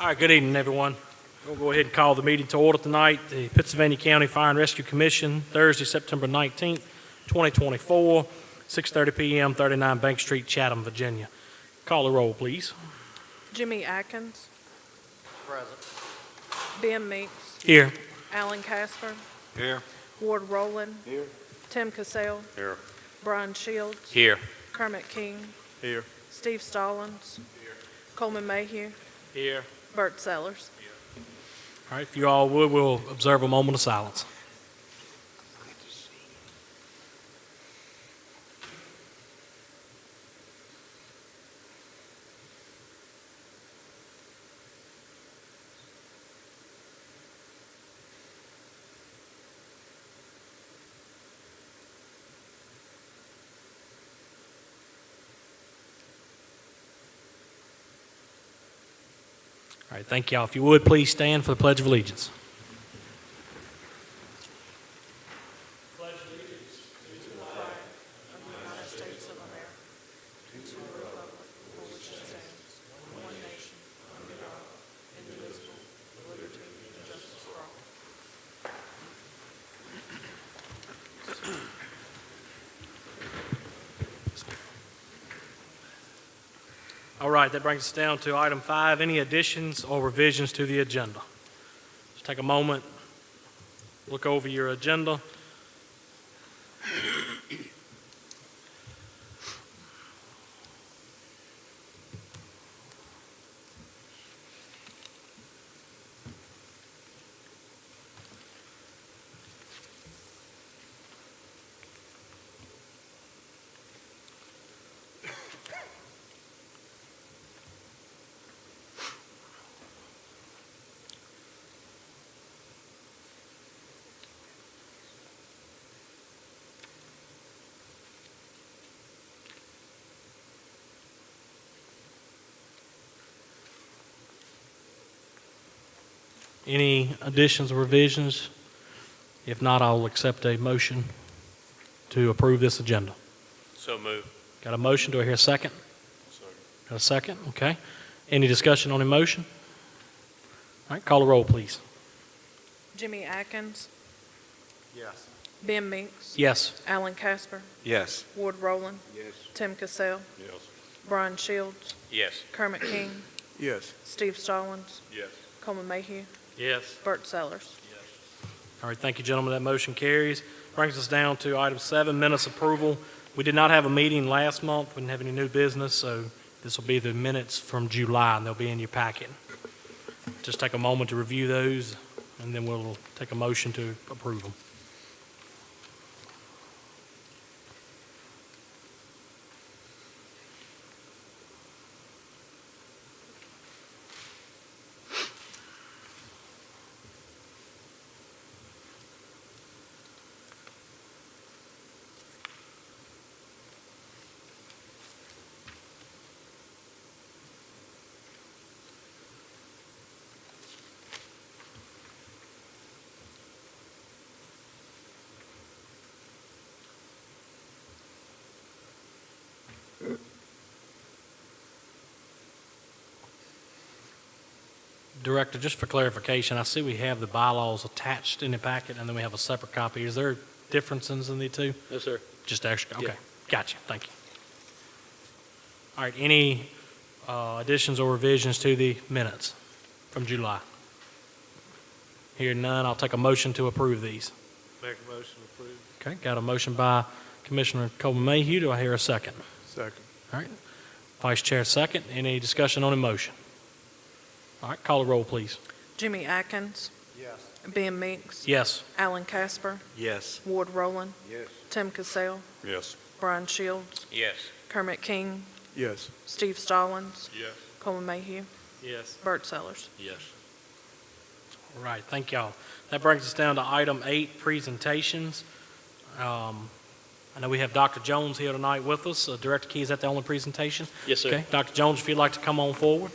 All right, good evening, everyone. We'll go ahead and call the meeting to order tonight. The Pittsylvania County Fire and Rescue Commission, Thursday, September 19th, 2024, 6:30 p.m., 39 Bank Street, Chatham, Virginia. Call the roll, please. Jimmy Atkins. Present. Ben Meeks. Here. Alan Casper. Here. Ward Rowland. Here. Tim Cassell. Here. Brian Shields. Here. Kermit King. Here. Steve Stallings. Here. Coleman Mayhew. Here. Bert Sellers. All right, if you all would, we'll observe a moment of silence. All right, thank y'all. If you would, please stand for the Pledge of Allegiance. Pledge allegiance to the flag of the United States of America, and to the republic for which it stands, one nation, under God, indivisible, with liberty and justice for all. All right, that brings us down to item 5, any additions or revisions to the agenda. Just take a moment, look over your agenda. Any additions or revisions? If not, I'll accept a motion to approve this agenda. So moved. Got a motion? Do I hear a second? Second. Got a second? Okay. Any discussion on the motion? All right, call the roll, please. Jimmy Atkins. Yes. Ben Meeks. Yes. Alan Casper. Yes. Ward Rowland. Yes. Tim Cassell. Yes. Brian Shields. Yes. Kermit King. Yes. Steve Stallings. Yes. Coleman Mayhew. Yes. Bert Sellers. All right, thank you, gentlemen. That motion carries. Brings us down to item 7, minutes approval. We did not have a meeting last month. We didn't have any new business, so this will be the minutes from July, and they'll be in your packet. Just take a moment to review those, and then we'll take a motion to approve them. Director, just for clarification, I see we have the bylaws attached in the packet, and then we have a separate copy. Is there differences in the two? No, sir. Just extra? Yeah. Okay. Gotcha. Thank you. All right. Any additions or revisions to the minutes from July? Hearing none, I'll take a motion to approve these. Make a motion to approve. Okay. Got a motion by Commissioner Coleman Mayhew. Do I hear a second? Second. All right. Vice Chair, second. Any discussion on the motion? All right. Call the roll, please. Jimmy Atkins. Yes. Ben Meeks. Yes. Alan Casper. Yes. Ward Rowland. Yes. Tim Cassell. Yes. Brian Shields. Yes. Kermit King. Yes. Steve Stallings. Yes. Coleman Mayhew. Yes. Bert Sellers. Yes. All right, thank y'all. That brings us down to item 8, presentations. I know we have Dr. Jones here tonight with us. Director Key, is that the only presentation? Yes, sir. Okay, Dr. Jones, if you'd like to come on forward.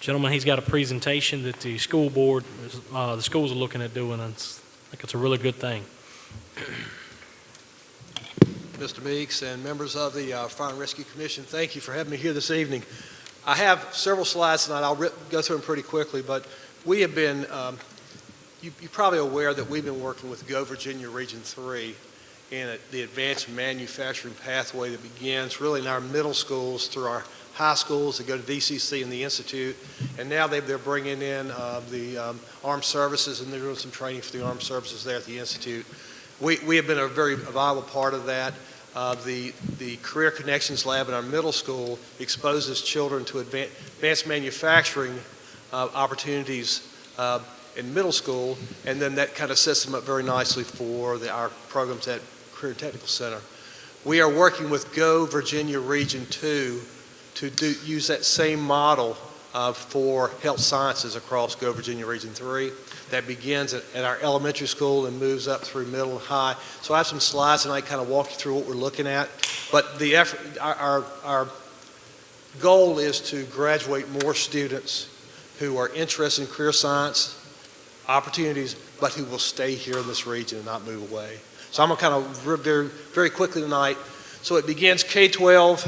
Gentlemen, he's got a presentation that the school board, the schools are looking at doing, and I think it's a really good thing. Mr. Meeks and members of the Fire and Rescue Commission, thank you for having me here this evening. I have several slides tonight. I'll go through them pretty quickly, but we have been, you're probably aware that we've been working with Go Virginia Region 3 in the advanced manufacturing pathway that begins really in our middle schools through our high schools that go to DCC and the Institute, and now they're bringing in the armed services, and they're doing some training for the armed services there at the Institute. We have been a very viable part of that. The Career Connections Lab in our middle school exposes children to advanced manufacturing opportunities in middle school, and then that kind of sets them up very nicely for our programs at Career and Technical Center. We are working with Go Virginia Region 2 to use that same model for health sciences across Go Virginia Region 3. That begins at our elementary school and moves up through middle and high. So I have some slides tonight kind of walk you through what we're looking at. But the effort, our goal is to graduate more students who are interested in career science opportunities, but who will stay here in this region and not move away. So I'm going to kind of very quickly tonight. So it begins K-12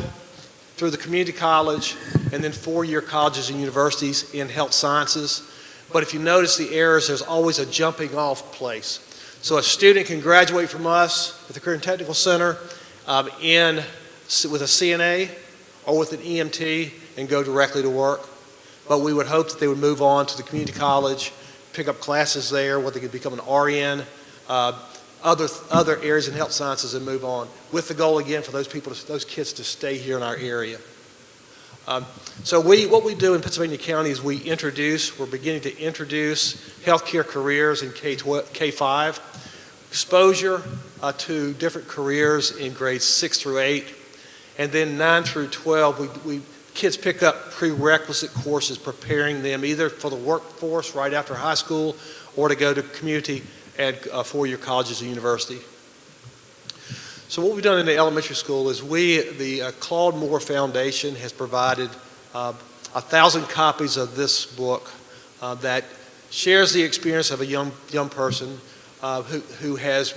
through the community college and then four-year colleges and universities in health sciences. But if you notice the errors, there's always a jumping off place. So a student can graduate from us at the Career and Technical Center with a CNA or with an EMT and go directly to work. But we would hope that they would move on to the community college, pick up classes there, where they could become an RN, other areas in health sciences and move on, with the goal again for those kids to stay here in our area. So what we do in Pennsylvania County is we're beginning to introduce healthcare careers in K-5, exposure to different careers in grades 6 through 8, and then 9 through 12, kids pick up prerequisite courses preparing them either for the workforce right after high school or to go to community at four-year colleges and university. So what we've done in the elementary school is the Claude Moore Foundation has provided 1,000 copies of this book that shares the experience of a young person who has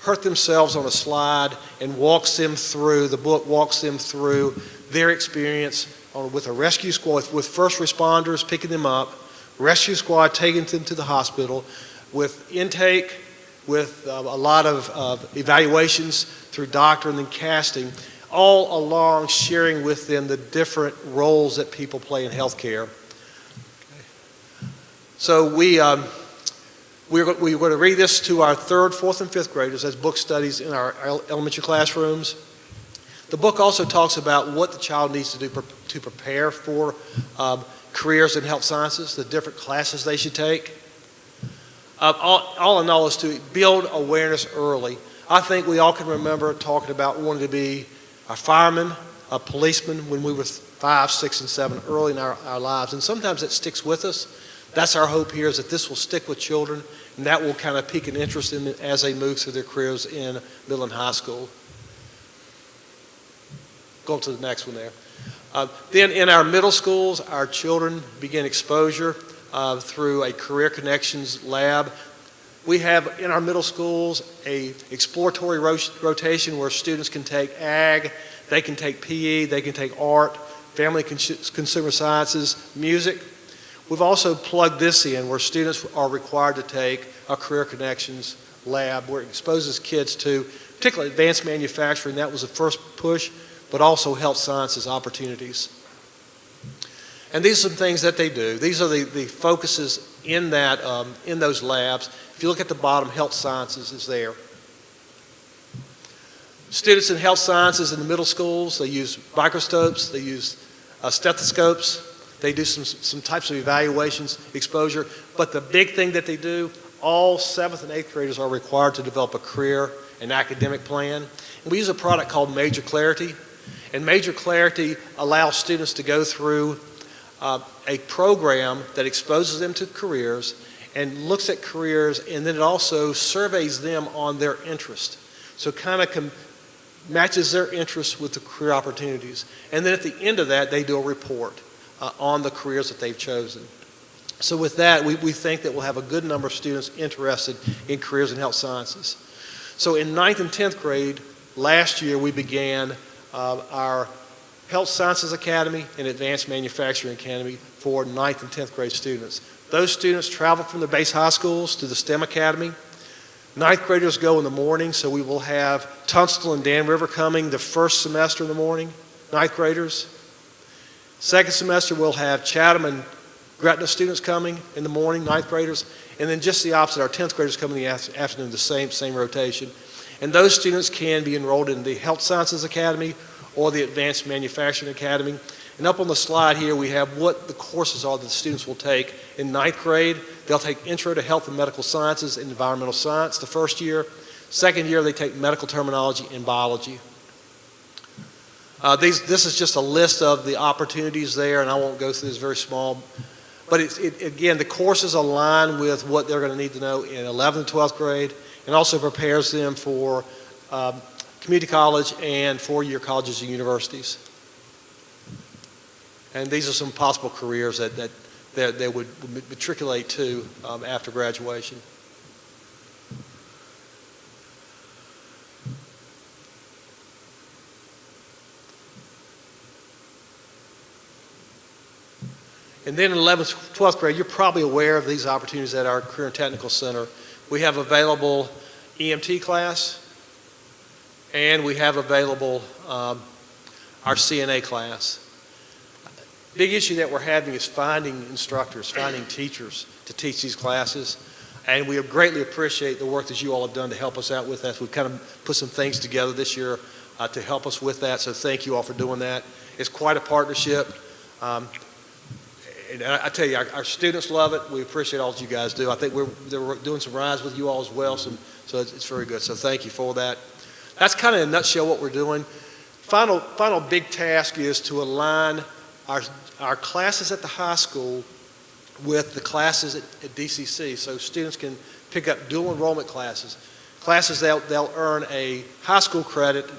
hurt themselves on a slide and the book walks them through their experience with a rescue squad, with first responders picking them up, rescue squad taking them to the hospital, with intake, with a lot of evaluations through doctor and then casting, all along sharing with them the different roles that people play in healthcare. So we're going to read this to our 3rd, 4th, and 5th graders as book studies in our elementary classrooms. The book also talks about what the child needs to do to prepare for careers in health sciences, the different classes they should take. All in all is to build awareness early. I think we all can remember talking about wanting to be a fireman, a policeman when we were 5, 6, and 7 early in our lives. And sometimes it sticks with us. That's our hope here, is that this will stick with children, and that will kind of pique an interest in them as they move through their careers in middle and high school. Go to the next one there. Then in our middle schools, our children begin exposure through a Career Connections Lab. We have in our middle schools a exploratory rotation where students can take ag, they can take PE, they can take art, family consumer sciences, music. We've also plugged this in where students are required to take a Career Connections Lab where it exposes kids to particularly advanced manufacturing. That was the first push, but also health sciences opportunities. And these are some things that they do. These are the focuses in those labs. If you look at the bottom, health sciences is there. Students in health sciences in the middle schools, they use microscopes, they use stethoscopes, they do some types of evaluations, exposure. But the big thing that they do, all 7th and 8th graders are required to develop a career and academic plan. And we use a product called Major Clarity. And Major Clarity allows students to go through a program that exposes them to careers and looks at careers, and then it also surveys them on their interest. So kind of matches their interests with the career opportunities. And then at the end of that, they do a report on the careers that they've chosen. So with that, we think that we'll have a good number of students interested in careers in health sciences. So in 9th and 10th grade, last year we began our Health Sciences Academy, and Advanced Manufacturing Academy for 9th and 10th grade students. Those students travel from the base high schools to the STEM Academy. 9th graders go in the morning, so we will have Tunstall and Dan River coming the first semester in the morning, 9th graders. Second semester, we'll have Chatham and Gretna students coming in the morning, 9th graders, and then just the opposite, our 10th graders come in the afternoon, the same rotation. And those students can be enrolled in the Health Sciences Academy or the Advanced Manufacturing Academy. And up on the slide here, we have what the courses are that the students will take. In 9th grade, they'll take Intro to Health and Medical Sciences and Environmental Science the first year. Second year, they take Medical Terminology and Biology. This is just a list of the opportunities there, and I won't go through this, very small. But again, the courses align with what they're going to need to know in 11th and 12th grade, and also prepares them for community college and four-year colleges and universities. And these are some possible careers that they would matriculate to after graduation. And then in 11th, 12th grade, you're probably aware of these opportunities at our Career and Technical Center. We have available EMT class, and we have available our CNA class. Big issue that we're having is finding instructors, finding teachers to teach these classes. And we greatly appreciate the work that you all have done to help us out with that. We've kind of put some things together this year to help us with that, so thank you all for doing that. It's quite a partnership. And I tell you, our students love it. We appreciate all that you guys do. I think they're doing some rides with you all as well, so it's very good. So thank you for that. That's kind of in a nutshell what we're doing. Final big task is to align our classes at the high school with the classes at DCC, so students can pick up dual enrollment classes. Classes they'll earn a high school credit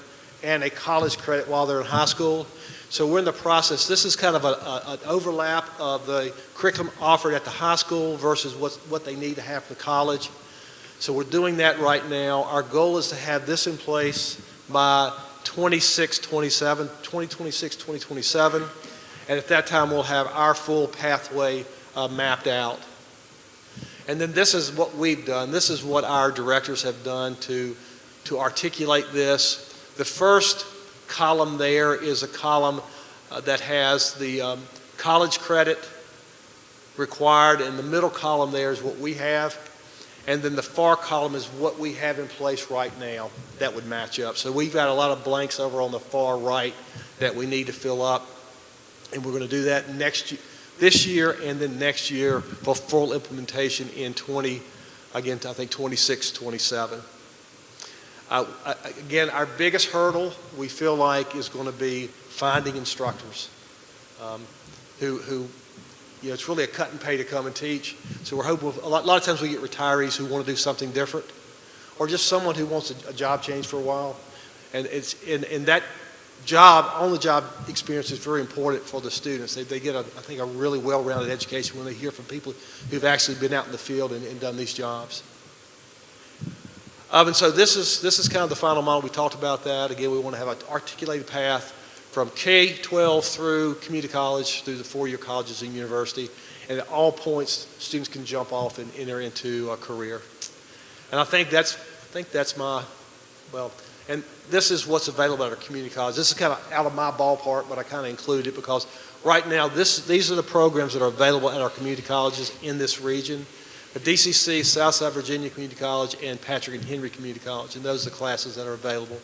and a college credit while they're in high school. So we're in the process. This is kind of an overlap of the curriculum offered at the high school versus what they need to have for college. So we're doing that right now. Our goal is to have this in place by 2027. And at that time, we'll have our full pathway mapped out. And then this is what we've done. This is what our directors have done to articulate this. The first column there is a column that has the college credit required, and the middle column there is what we have, and then the far column is what we have in place right now that would match up. So we've got a lot of blanks over on the far right that we need to fill up, and we're going to do that this year and then next year for full implementation in 26, 27. Again, our biggest hurdle we feel like is going to be finding instructors who it's really a cut and pay to come and teach. So we're hoping a lot of times we get retirees who want to do something different, or just someone who wants a job change for a while. And it's in that job, on-the-job experience is very important for the students. They get, I think, a really well-rounded education when they hear from people who've actually been out in the field and done these jobs. And so this is kind of the final model. We talked about that. Again, we want to have an articulated path from K-12 through community college, through the four-year colleges and university. And at all points, students can jump off and enter into a career. And I think that's and this is what's available at our community college. This is kind of out of my ballpark, but I kind of include it because right now these are the programs that are available at our community colleges in this region. The DCC, Southside Virginia Community College, and Patrick and Henry Community College, and those are the classes that are available.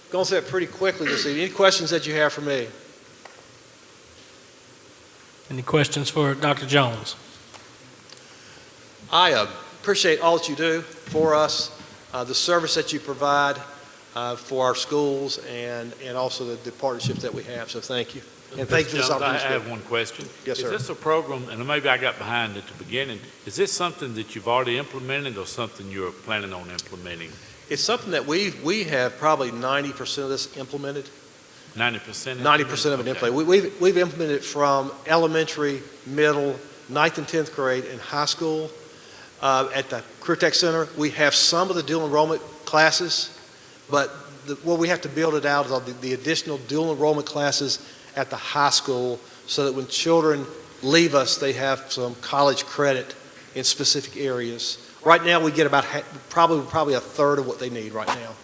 Going through that pretty quickly this evening. Any questions that you have for me? Any questions for Dr. Jones? I appreciate all that you do for us, the service that you provide for our schools, and also the partnerships that we have. So thank you. And thank you for this I opportunity. have one question. Yes, sir. Is this a program, and maybe I got behind at the beginning, is this something that you've already implemented or something you're planning on implementing? It's something that we have probably 90% of this implemented. 90%? 90% of it implemented. We've implemented it from elementary, middle, 9th and 10th grade, and high school. At the Career Tech Center, we have some of the dual enrollment classes, but what we have to build it out is all the additional dual enrollment classes at the high school so that when children leave us, they have some college credit in specific areas. Right now, we get about probably a third of what they need right now.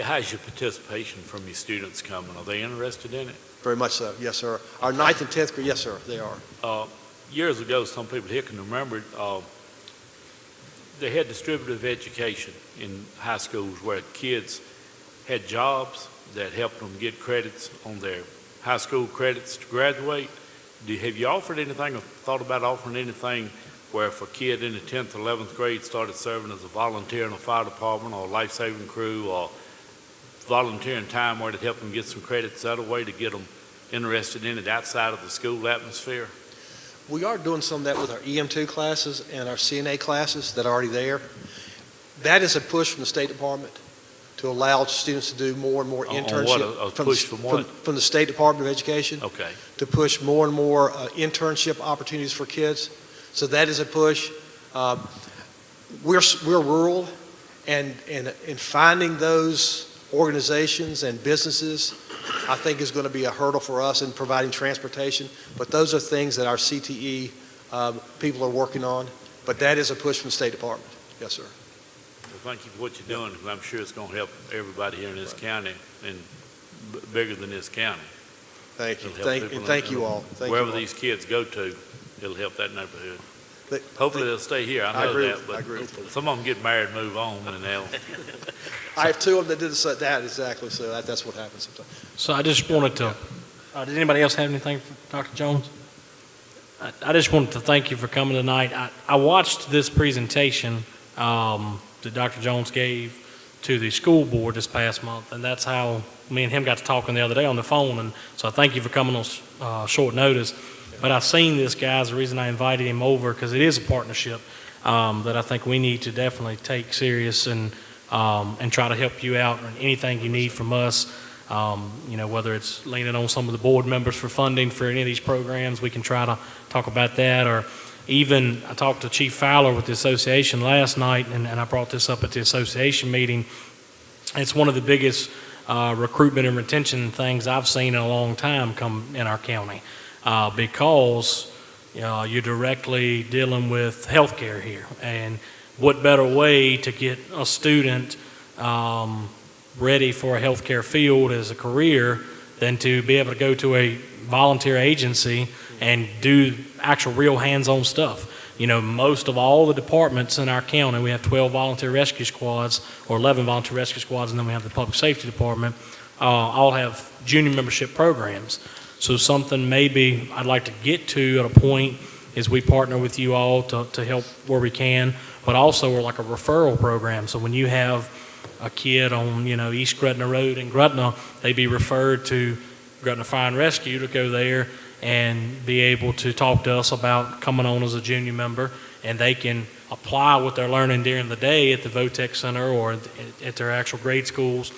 How's your participation from your students coming? Are they interested in it? Very much so, yes, sir. Our 9th and 10th grade, yes, sir, they are. Years ago, some people here can remember, they had distributive education in high schools where kids had jobs that helped them get credits on their high school credits to graduate. Have you offered anything or thought about offering anything where if a kid in the 10th or 11th grade started serving as a volunteer in a fire department or a life-saving crew or volunteering time where to help them get some credits that way to get them interested in it outside of the school atmosphere? We are doing some of that with our EM2 classes and our CNA classes that are already there. That is a push from the State Department to allow students to do more and more internship. From the State Department of Education. Okay. To push more and more internship opportunities for kids. So that is a push. We're rural, and finding those organizations and businesses, I think, is going to be a hurdle for us in providing transportation. But those are things that our CTE people are working on. But that is a push from the State Department. Yes, sir. Well, thank you for what you're doing, because I'm sure it's going to help everybody here in this county and bigger than this county. Thank you. Thank you all. Wherever these kids go to, it'll help that neighborhood. Hopefully they'll stay here. I know that, but some of them get married and move on, and they'll. I have two of them that did that exactly, so that's what happens sometimes. So I just wanted to, did anybody else have anything for Dr. Jones? I just wanted to thank you for coming tonight. I watched this presentation that Dr. Jones gave to the school board this past month, and that's how me and him got to talking the other day on the phone, and so I thank you for coming on short notice. But I've seen this guy, the reason I invited him over, because it is a partnership that I think we need to definitely take serious and try to help you out on anything you need from us. Whether it's leaning on some of the board members for funding for any of these programs, we can try to talk about that. Or even, I talked to Chief Fowler with the association last night, and I brought this up at the association meeting. It's one of the biggest recruitment and retention things I've seen in a long time come in our county. Because you're directly dealing with healthcare here, and what better way to get a student ready for a healthcare field as a career than to be able to go to a volunteer agency and do actual real hands-on stuff. Most of all the departments in our county, we have 12 volunteer rescue squads or 11 volunteer rescue squads, and then we have the public safety department, all have junior membership programs. So something maybe I'd like to get to at a point is we partner with you all to help where we can, but also we're like a referral program. So when you have a kid on, East Gretna Road in Gretna, they be referred to Gretna Fire and Rescue to go there and be able to talk to us about coming on as a junior member, and they can apply what they're learning during the day at the VOTEC Center or at their actual grade schools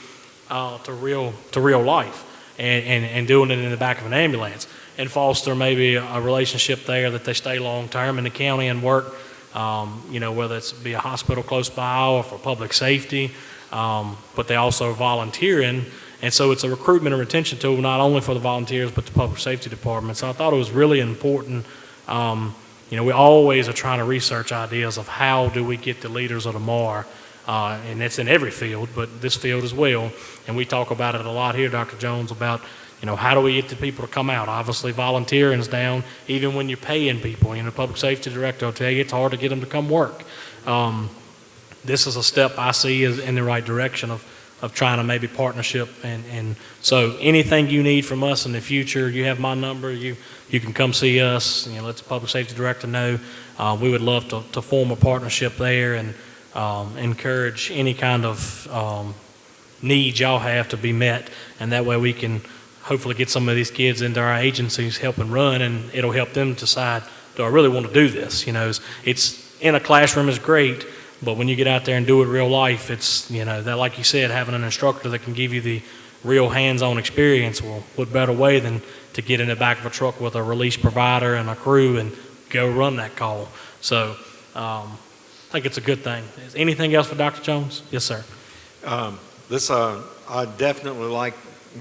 to real life. And doing it in the back of an ambulance, and foster maybe a relationship there that they stay long term in the county and work, whether it's be a hospital close by or for public safety, but they also volunteering. And so it's a recruitment and retention tool, not only for the volunteers, but the public safety department. So I thought it was really important. We always are trying to research ideas of how do we get the leaders of tomorrow. And it's in every field, but this field as well. And we talk about it a lot here, Dr. Jones, about, how do we get the people to come out? Obviously, volunteering's down, even when you're paying people. The public safety director will tell you it's hard to get them to come work. This is a step I see is in the right direction of trying to maybe partnership. And so anything you need from us in the future, you have my number. You can come see us. Let the public safety director know. We would love to form a partnership there and encourage any kind of needs y'all have to be met, and that way we can hopefully get some of these kids into our agencies helping run, and it'll help them decide, do I really want to do this? It's in a classroom is great, but when you get out there and do it real life, it's, that, like you said, having an instructor that can give you the real hands-on experience. Well, what better way than to get in the back of a truck with a release provider and a crew and go run that call? So I think it's a good thing. Is anything else for Dr. Jones? Yes, sir. I definitely like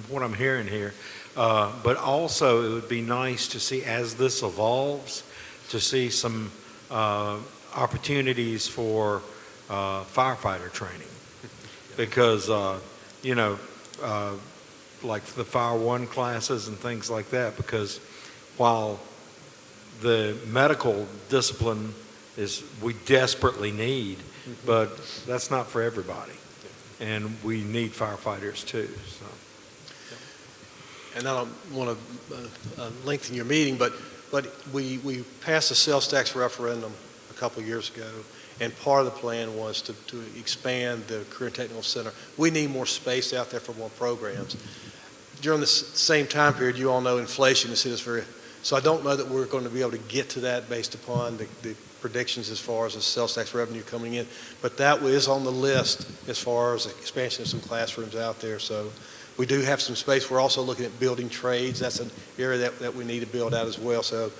what I'm hearing here, but also it would be nice to see, as this evolves, to see some opportunities for firefighter training, because like the Fire One classes and things like that, because while the medical discipline we desperately need, but that's not for everybody. And we need firefighters too, so. And I don't want to lengthen your meeting, but we passed a sales tax referendum a couple of years ago, and part of the plan was to expand the Career and Technical Center. We need more space out there for more programs. During the same time period, you all know inflation has hit us so I don't know that we're going to be able to get to that based upon the predictions as far as the sales tax revenue coming in, but that is on the list as far as expansion of some classrooms out there. So we do have some space. We're also looking at building trades. That's an area that we need to build out as well. So,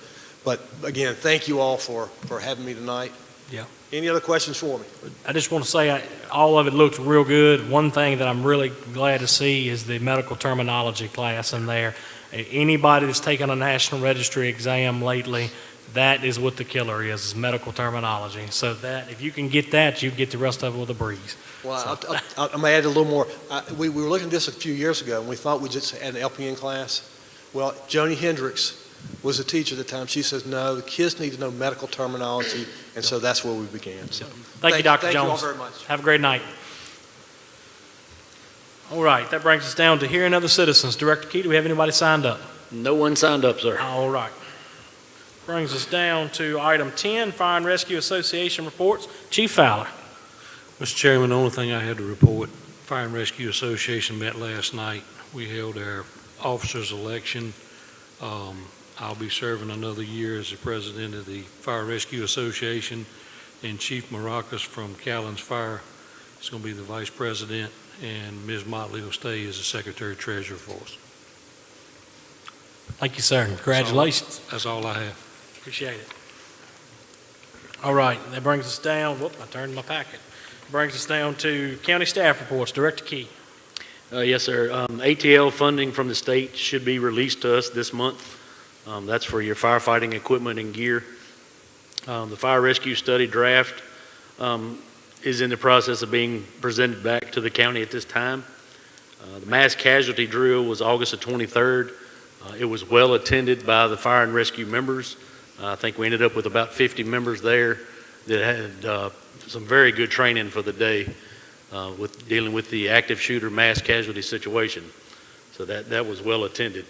but again, thank you all for having me tonight. Yeah. Any other questions for me? I just want to say all of it looks real good. One thing that I'm really glad to see is the medical terminology class in there. Anybody that's taken a National Registry exam lately, that is what the killer is medical terminology. So that if you can get that, you get the rest of it with a breeze. Well, I'm going to add a little more. We were looking at this a few years ago, and we thought we just had an LPN class. Well, Joni Hendricks was a teacher at the time. She says, no, the kids need to know medical terminology, and so that's where we began. So, Thank you, Dr. Thank Jones. you all very much. Have a great night. All right, that brings us down to hearing other citizens. Director Key, do we have anybody signed up? No one signed up, sir. All right. Brings us down to item 10, Fire and Rescue Association reports. Chief Fowler. Mr. Chairman, the only thing I had to report, Fire and Rescue Association met last night. We held our officers election. I'll be serving another year as the president of the Fire and Rescue Association, and Chief Maracas from Callens Fire is going to be the vice president, and Ms. Motley will stay as the secretary treasurer for us. Thank you, sir. Congratulations. That's all I have. Appreciate it. All right, that brings us down, I turned my packet. Brings us down to county staff reports. Director Key. Yes, sir. ATL funding from the state should be released to us this month. That's for your firefighting equipment and gear. The fire rescue study draft is in the process of being presented back to the county at this time. The mass casualty drill was August the 23rd. It was well attended by the fire and rescue members. I think we ended up with about 50 members there that had some very good training for the day with dealing with the active shooter mass casualty situation. So that was well attended.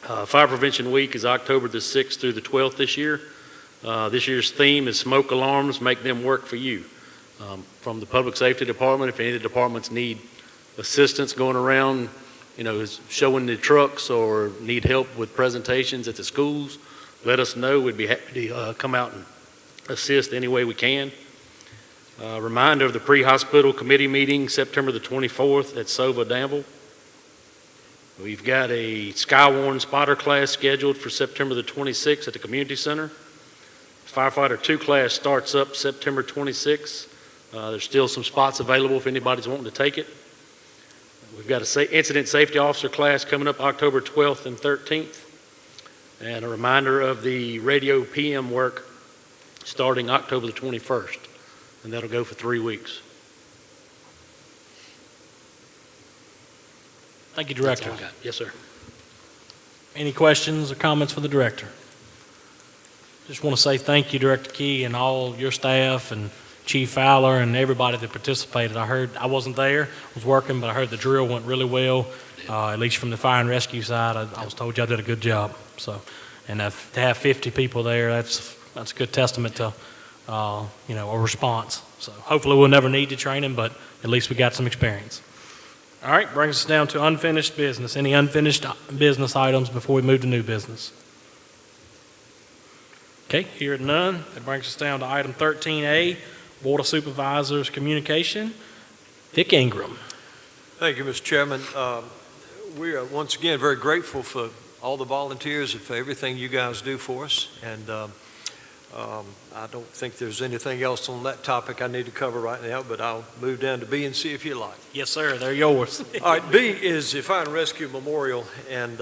Fire Prevention Week is October the 6th through the 12th this year. This year's theme is smoke alarms, make them work for you. From the Public Safety Department, if any of the departments need assistance going around, showing the trucks or need help with presentations at the schools, let us know. We'd be happy to come out and assist any way we can. Reminder of the pre-hospital committee meeting, September the 24th at Sova Danville. We've got a Skywarn spotter class scheduled for September the 26th at the community center. Firefighter 2 class starts up September 26th. There's still some spots available if anybody's wanting to take it. We've got an incident safety officer class coming up October 12th and 13th. And a reminder of the radio PM work starting October the 21st. And that'll go for 3 weeks. Thank you, Director. That's all I got. Yes, sir. Any questions or comments for the Director? Just want to say thank you, Director Key, and all your staff, and Chief Fowler, and everybody that participated. I wasn't there, was working, but I heard the drill went really well, at least from the fire and rescue side. I was told y'all did a good job. So, and to have 50 people there, that's a good testament to, a response. So hopefully we'll never need to train him, but at least we got some experience. All right, brings us down to unfinished business. Any unfinished business items before we move to new business? Okay, hearing none. That brings us down to item 13A, Board of Supervisors Communication. Vic Ingram. Thank you, Mr. Chairman. We are once again very grateful for all the volunteers and for everything you guys do for us. And I don't think there's anything else on that topic I need to cover right now, but I'll move down to B and C if you like. Yes, sir, they're yours. All right, B is the Fire and Rescue Memorial, and,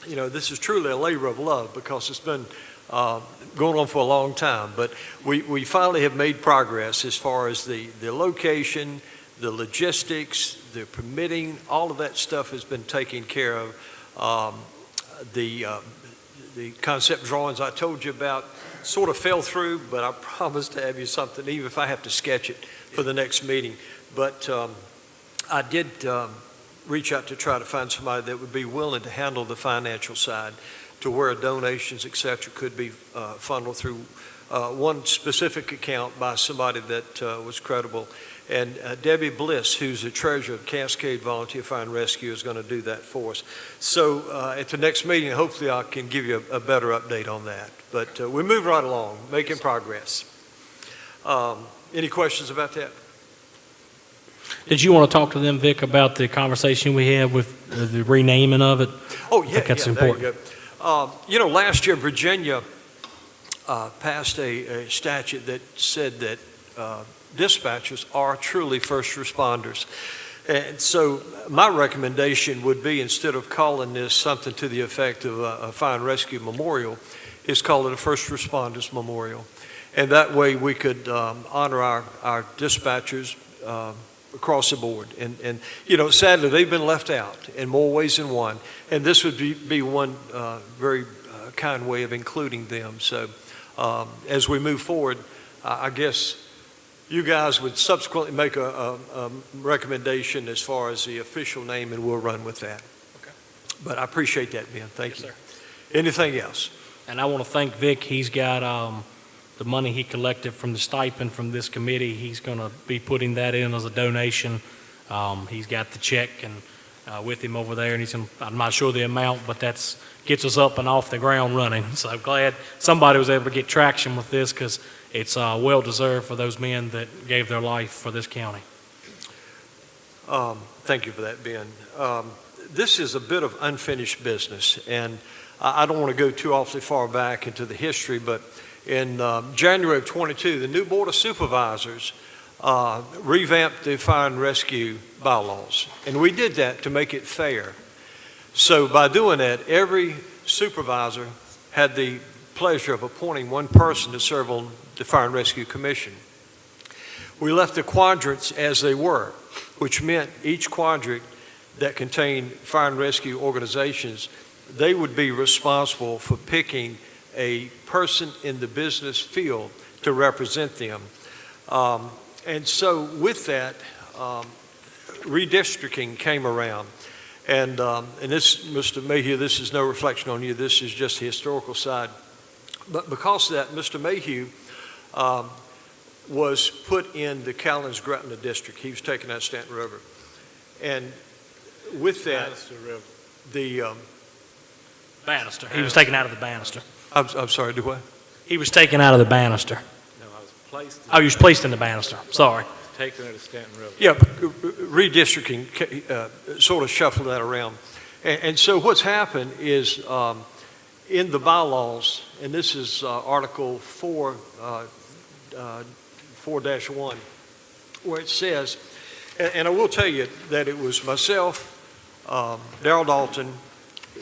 this is truly a labor of love because it's been going on for a long time, but we finally have made progress as far as the location, the logistics, the permitting, all of that stuff has been taken care of. The concept drawings I told you about sort of fell through, but I promised to have you something, even if I have to sketch it for the next meeting. But I did reach out to try to find somebody that would be willing to handle the financial side to where donations, et cetera, could be funneled through one specific account by somebody that was credible. And Debbie Bliss, who's the treasurer of Cascade Volunteer Fire and Rescue, is going to do that for us. So at the next meeting, hopefully I can give you a better update on that. But we move right along, making progress. Any questions about that? Did you want to talk to them, Vic, about the conversation we had with the renaming of it? Oh, yeah, think that's yeah, important. there you go. Last year, Virginia passed a statute that said that dispatchers are truly first responders. And so my recommendation would be, instead of calling this something to the effect of a Fire and Rescue Memorial, is call it a First Responders Memorial. And that way we could honor our dispatchers across the board. And sadly, they've been left out in more ways than one. And this would be one very kind way of including them. So as we move forward, I guess you guys would subsequently make a recommendation as far as the official name, and we'll run with that. Okay. But I appreciate that, Ben. Thank you. Sir. Anything else? And I want to thank Vic. He's got the money he collected from the stipend from this committee. He's going to be putting that in as a donation. He's got the check and with him over there, and I'm not sure the amount, but that's gets us up and off the ground running. So I'm glad somebody was able to get traction with this, because it's well-deserved for those men that gave their life for this county. Thank you for that, Ben. This is a bit of unfinished business, and I don't want to go too awfully far back into the history, but in January of 22, the new Board of Supervisors revamped the fire and rescue bylaws, and we did that to make it fair. So by doing that, every supervisor had the pleasure of appointing one person to serve on the Fire and Rescue Commission. We left the quadrants as they were, which meant each quadrant that contained fire and rescue organizations, they would be responsible for picking a person in the business field to represent them. And so with that, redistricting came around. And this, Mr. Mayhew, this is no reflection on you, this is just the historical side. But because of that, Mr. Mayhew was put in the Callens-Gretna district. He was taken out of Stanton River. And with that, the... Bannister. He was taken out of the Bannister. I'm sorry, do what? He was taken out of the Bannister. No, I was placed. Oh, he was placed in the Bannister. Sorry. Taken out of Stanton River. Yeah, redistricting sort of shuffled that around. And so what's happened is in the bylaws, and this is Article 4-1, where it says, and I will tell you that it was myself, Darrell Dalton,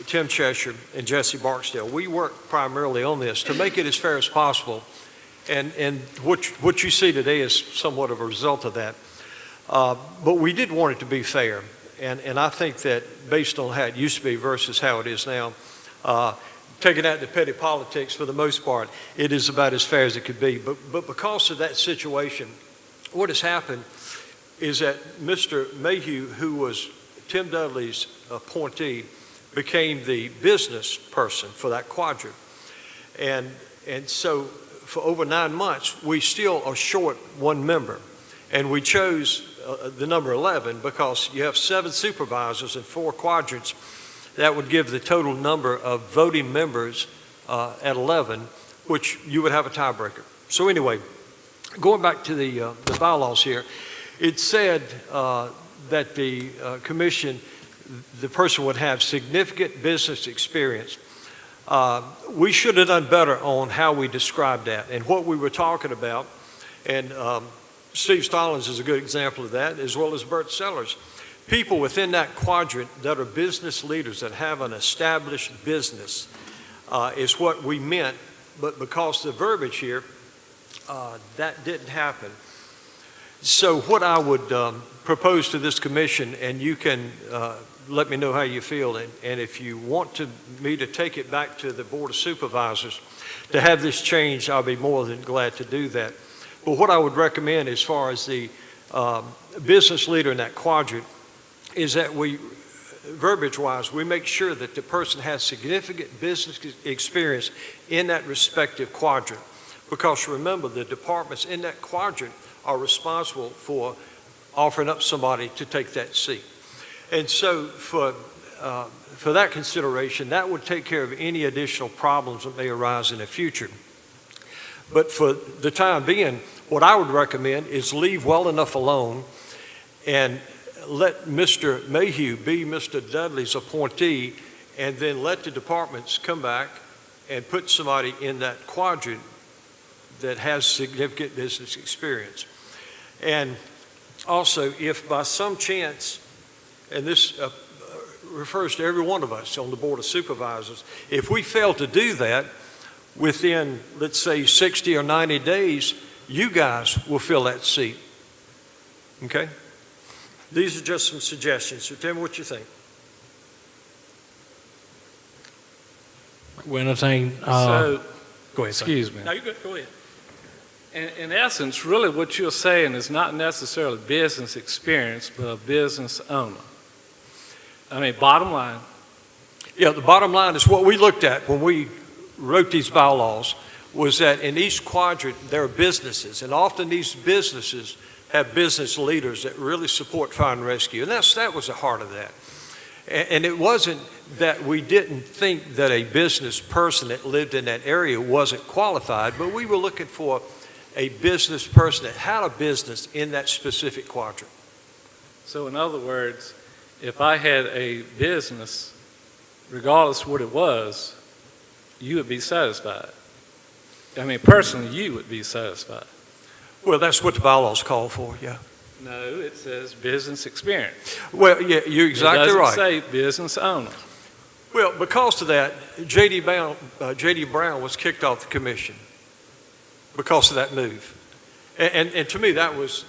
Tim Cheshire, and Jesse Barksdale. We worked primarily on this to make it as fair as possible. And what you see today is somewhat of a result of that. But we did want it to be fair. And I think that based on how it used to be versus how it is now, taking out the petty politics for the most part, it is about as fair as it could be. But because of that situation, what has happened is that Mr. Mayhew, who was Tim Dudley's appointee, became the business person for that quadrant. And so for over 9 months, we still are short one member. And we chose the number 11 because you have 7 supervisors and 4 quadrants. That would give the total number of voting members at 11, which you would have a tiebreaker. So anyway, going back to the bylaws here, it said that the commission, the person would have significant business experience, We should have done better on how we described that and what we were talking about. And Steve Stallings is a good example of that, as well as Bert Sellers. People within that quadrant that are business leaders that have an established business is what we meant, but because the verbiage here, that didn't happen. So what I would propose to this commission, and you can let me know how you feel, and if you want me to take it back to the Board of Supervisors to have this changed, I'll be more than glad to do that. But what I would recommend as far as the business leader in that quadrant is that we, verbiage-wise, we make sure that the person has significant business experience in that respective quadrant. Because remember, the departments in that quadrant are responsible for offering up somebody to take that seat. And so for that consideration, that would take care of any additional problems that may arise in the future. But for the time being, what I would recommend is leave well enough alone and let Mr. Mayhew be Mr. Dudley's appointee, and then let the departments come back and put somebody in that quadrant that has significant business experience. And also, if by some chance, and this refers to every one of us on the Board of Supervisors, if we fail to do that within, let's say, 60 or 90 days, you guys will fill that seat. Okay? These are just some suggestions, so tell me what you think. We entertain, So, go ahead, sir. excuse me. No, you're good, go ahead. In essence, really what you're saying is not necessarily business experience, but a business owner. I mean, bottom line. Yeah, the bottom line is what we looked at when we wrote these bylaws was that in each quadrant there are businesses, and often these businesses have business leaders that really support fire and rescue, and that was the heart of that. And it wasn't that we didn't think that a business person that lived in that area wasn't qualified, but we were looking for a business person that had a business in that specific quadrant. So in other words, if I had a business, regardless of what it was, you would be satisfied. I mean, personally, you would be satisfied. Well, that's what the bylaws call for, yeah. No, it says business experience. Well, yeah, you're exactly right. It doesn't say business owner. Well, because of that, J.D. Brown was kicked off the commission because of that move. And to me, that was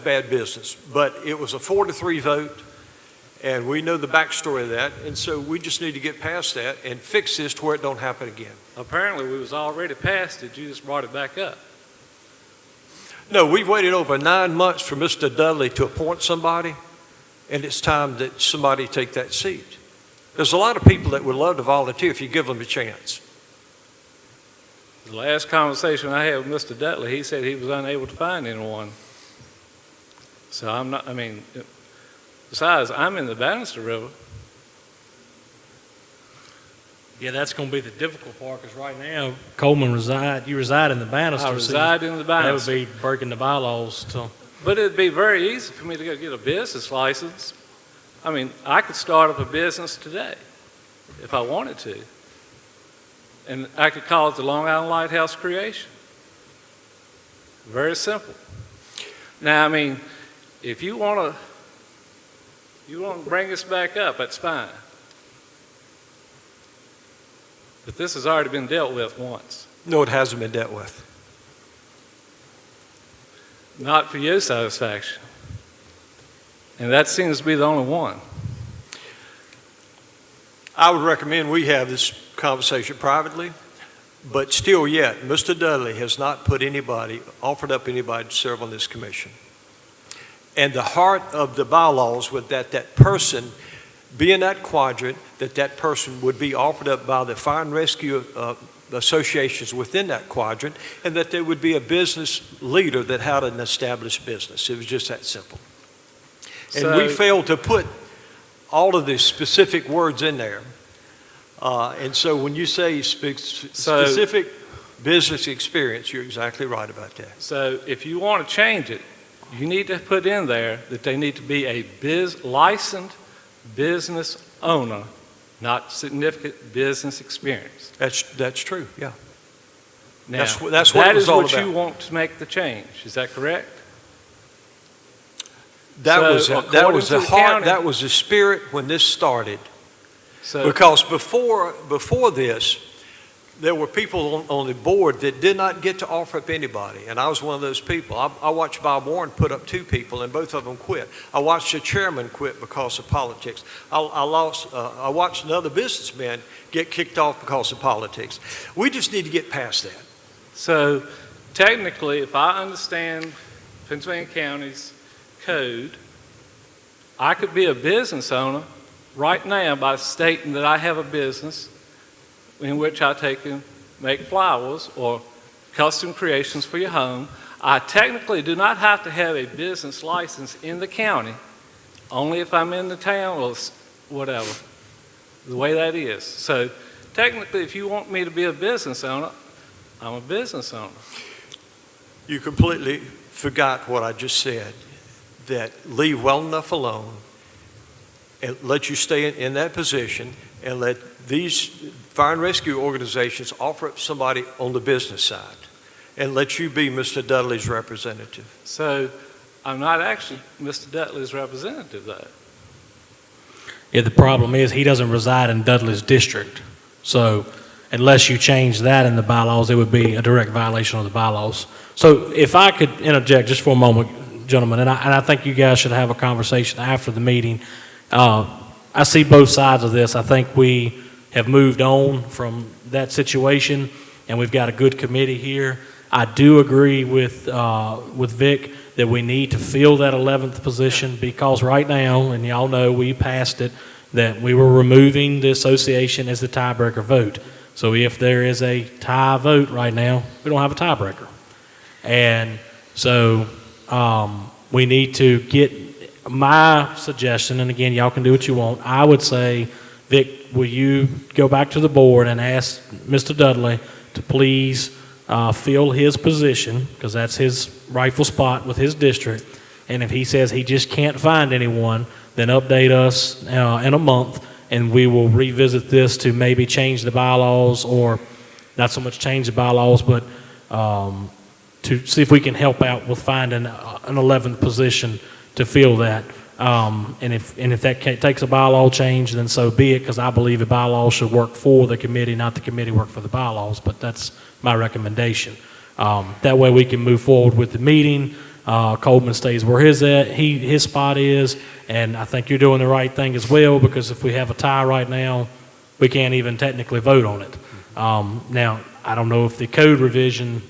bad business. But it was a 4-3 vote, and we know the backstory of that, and so we just need to get past that and fix this to where it don't happen again. Apparently, we was already past it. You just brought it back up. No, we've waited over 9 months for Mr. Dudley to appoint somebody, and it's time that somebody take that seat. There's a lot of people that would love to volunteer if you give them a chance. The last conversation I had with Mr. Dudley, he said he was unable to find anyone. So I'm not, I mean, besides, I'm in the Bannister River. Yeah, that's going to be the difficult part, because right now, you reside in the Bannister. I reside in the Bannister. That would be breaking the bylaws. But it'd be very easy for me to go get a business license. I mean, I could start up a business today if I wanted to. And I could call it the Long Island Lighthouse Creation. Very simple. Now, I mean, if you want to bring us back up, that's fine. But this has already been dealt with once. No, it hasn't been dealt with. Not for your satisfaction. And that seems to be the only one. I would recommend we have this conversation privately, but still yet, Mr. Dudley has not offered up anybody to serve on this commission. And the heart of the bylaws was that person be in that quadrant, that person would be offered up by the fire and rescue associations within that quadrant, and that there would be a business leader that had an established business. It was just that simple. And we failed to put all of the specific words in there. And so when you say specific business experience, you're exactly right about that. So if you want to change it, you need to put in there that they need to be a licensed business owner not significant business experience. That's true, yeah. Now, That's what it that was is all what about. you want to make the change, is that correct? That So, was according to the the heart, county- that was the spirit when this started. So, Because before this, there were people on the board that did not get to offer up anybody, and I was one of those people. I watched Bob Warren put up 2 people, and both of them quit. I watched the chairman quit because of politics. I watched another businessman get kicked off because of politics. We just need to get past that. so technically, if I understand Pennsylvania County's code, I could be a business owner right now by stating that I have a business in which I take and make flowers or custom creations for your home. I technically do not have to have a business license in the county, only if I'm in the town or whatever, the way that is. So technically, if you want me to be a business owner, I'm a business owner. You completely forgot what I just said, that leave well enough alone and let you stay in that position and let these fire and rescue organizations offer up somebody on the business side and let you be Mr. Dudley's representative. So I'm not actually Mr. Dudley's representative, though. Yeah, the problem is he doesn't reside in Dudley's district. So unless you change that in the bylaws, it would be a direct violation of the bylaws. So if I could interject just for a moment, gentlemen, and I think you guys should have a conversation after the meeting. I see both sides of this. I think we have moved on from that situation, and we've got a good committee here. I do agree with Vic that we need to fill that 11th position because right now, and y'all know we passed it, that we were removing the association as the tiebreaker vote. So if there is a tie vote right now, we don't have a tiebreaker. And so we need to get my suggestion, and again, y'all can do what you want. I would say, Vic, will you go back to the board and ask Mr. Dudley to please fill his position, because that's his rightful spot with his district. And if he says he just can't find anyone, then update us in a month, and we will revisit this to maybe change the bylaws, or not so much change the bylaws, but to see if we can help out with finding an 11th position to fill that. And if that takes a bylaw change, then so be it, because I believe the bylaws should work for the committee, not the committee work for the bylaws, but that's my recommendation. That way we can move forward with the meeting. Coleman stays where his spot is, and I think you're doing the right thing as well, because if we have a tie right now, we can't even technically vote on it. Now, I don't know if the code revision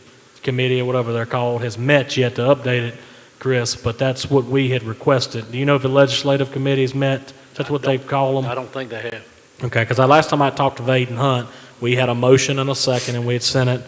committee or whatever they're called has met yet to update it, Chris, but that's what we had requested. Do you know if the legislative committee has met? That's what they call them? I don't think they have. Okay, because last time I talked to Vaden Hunt, we had a motion and a second, and we had sent it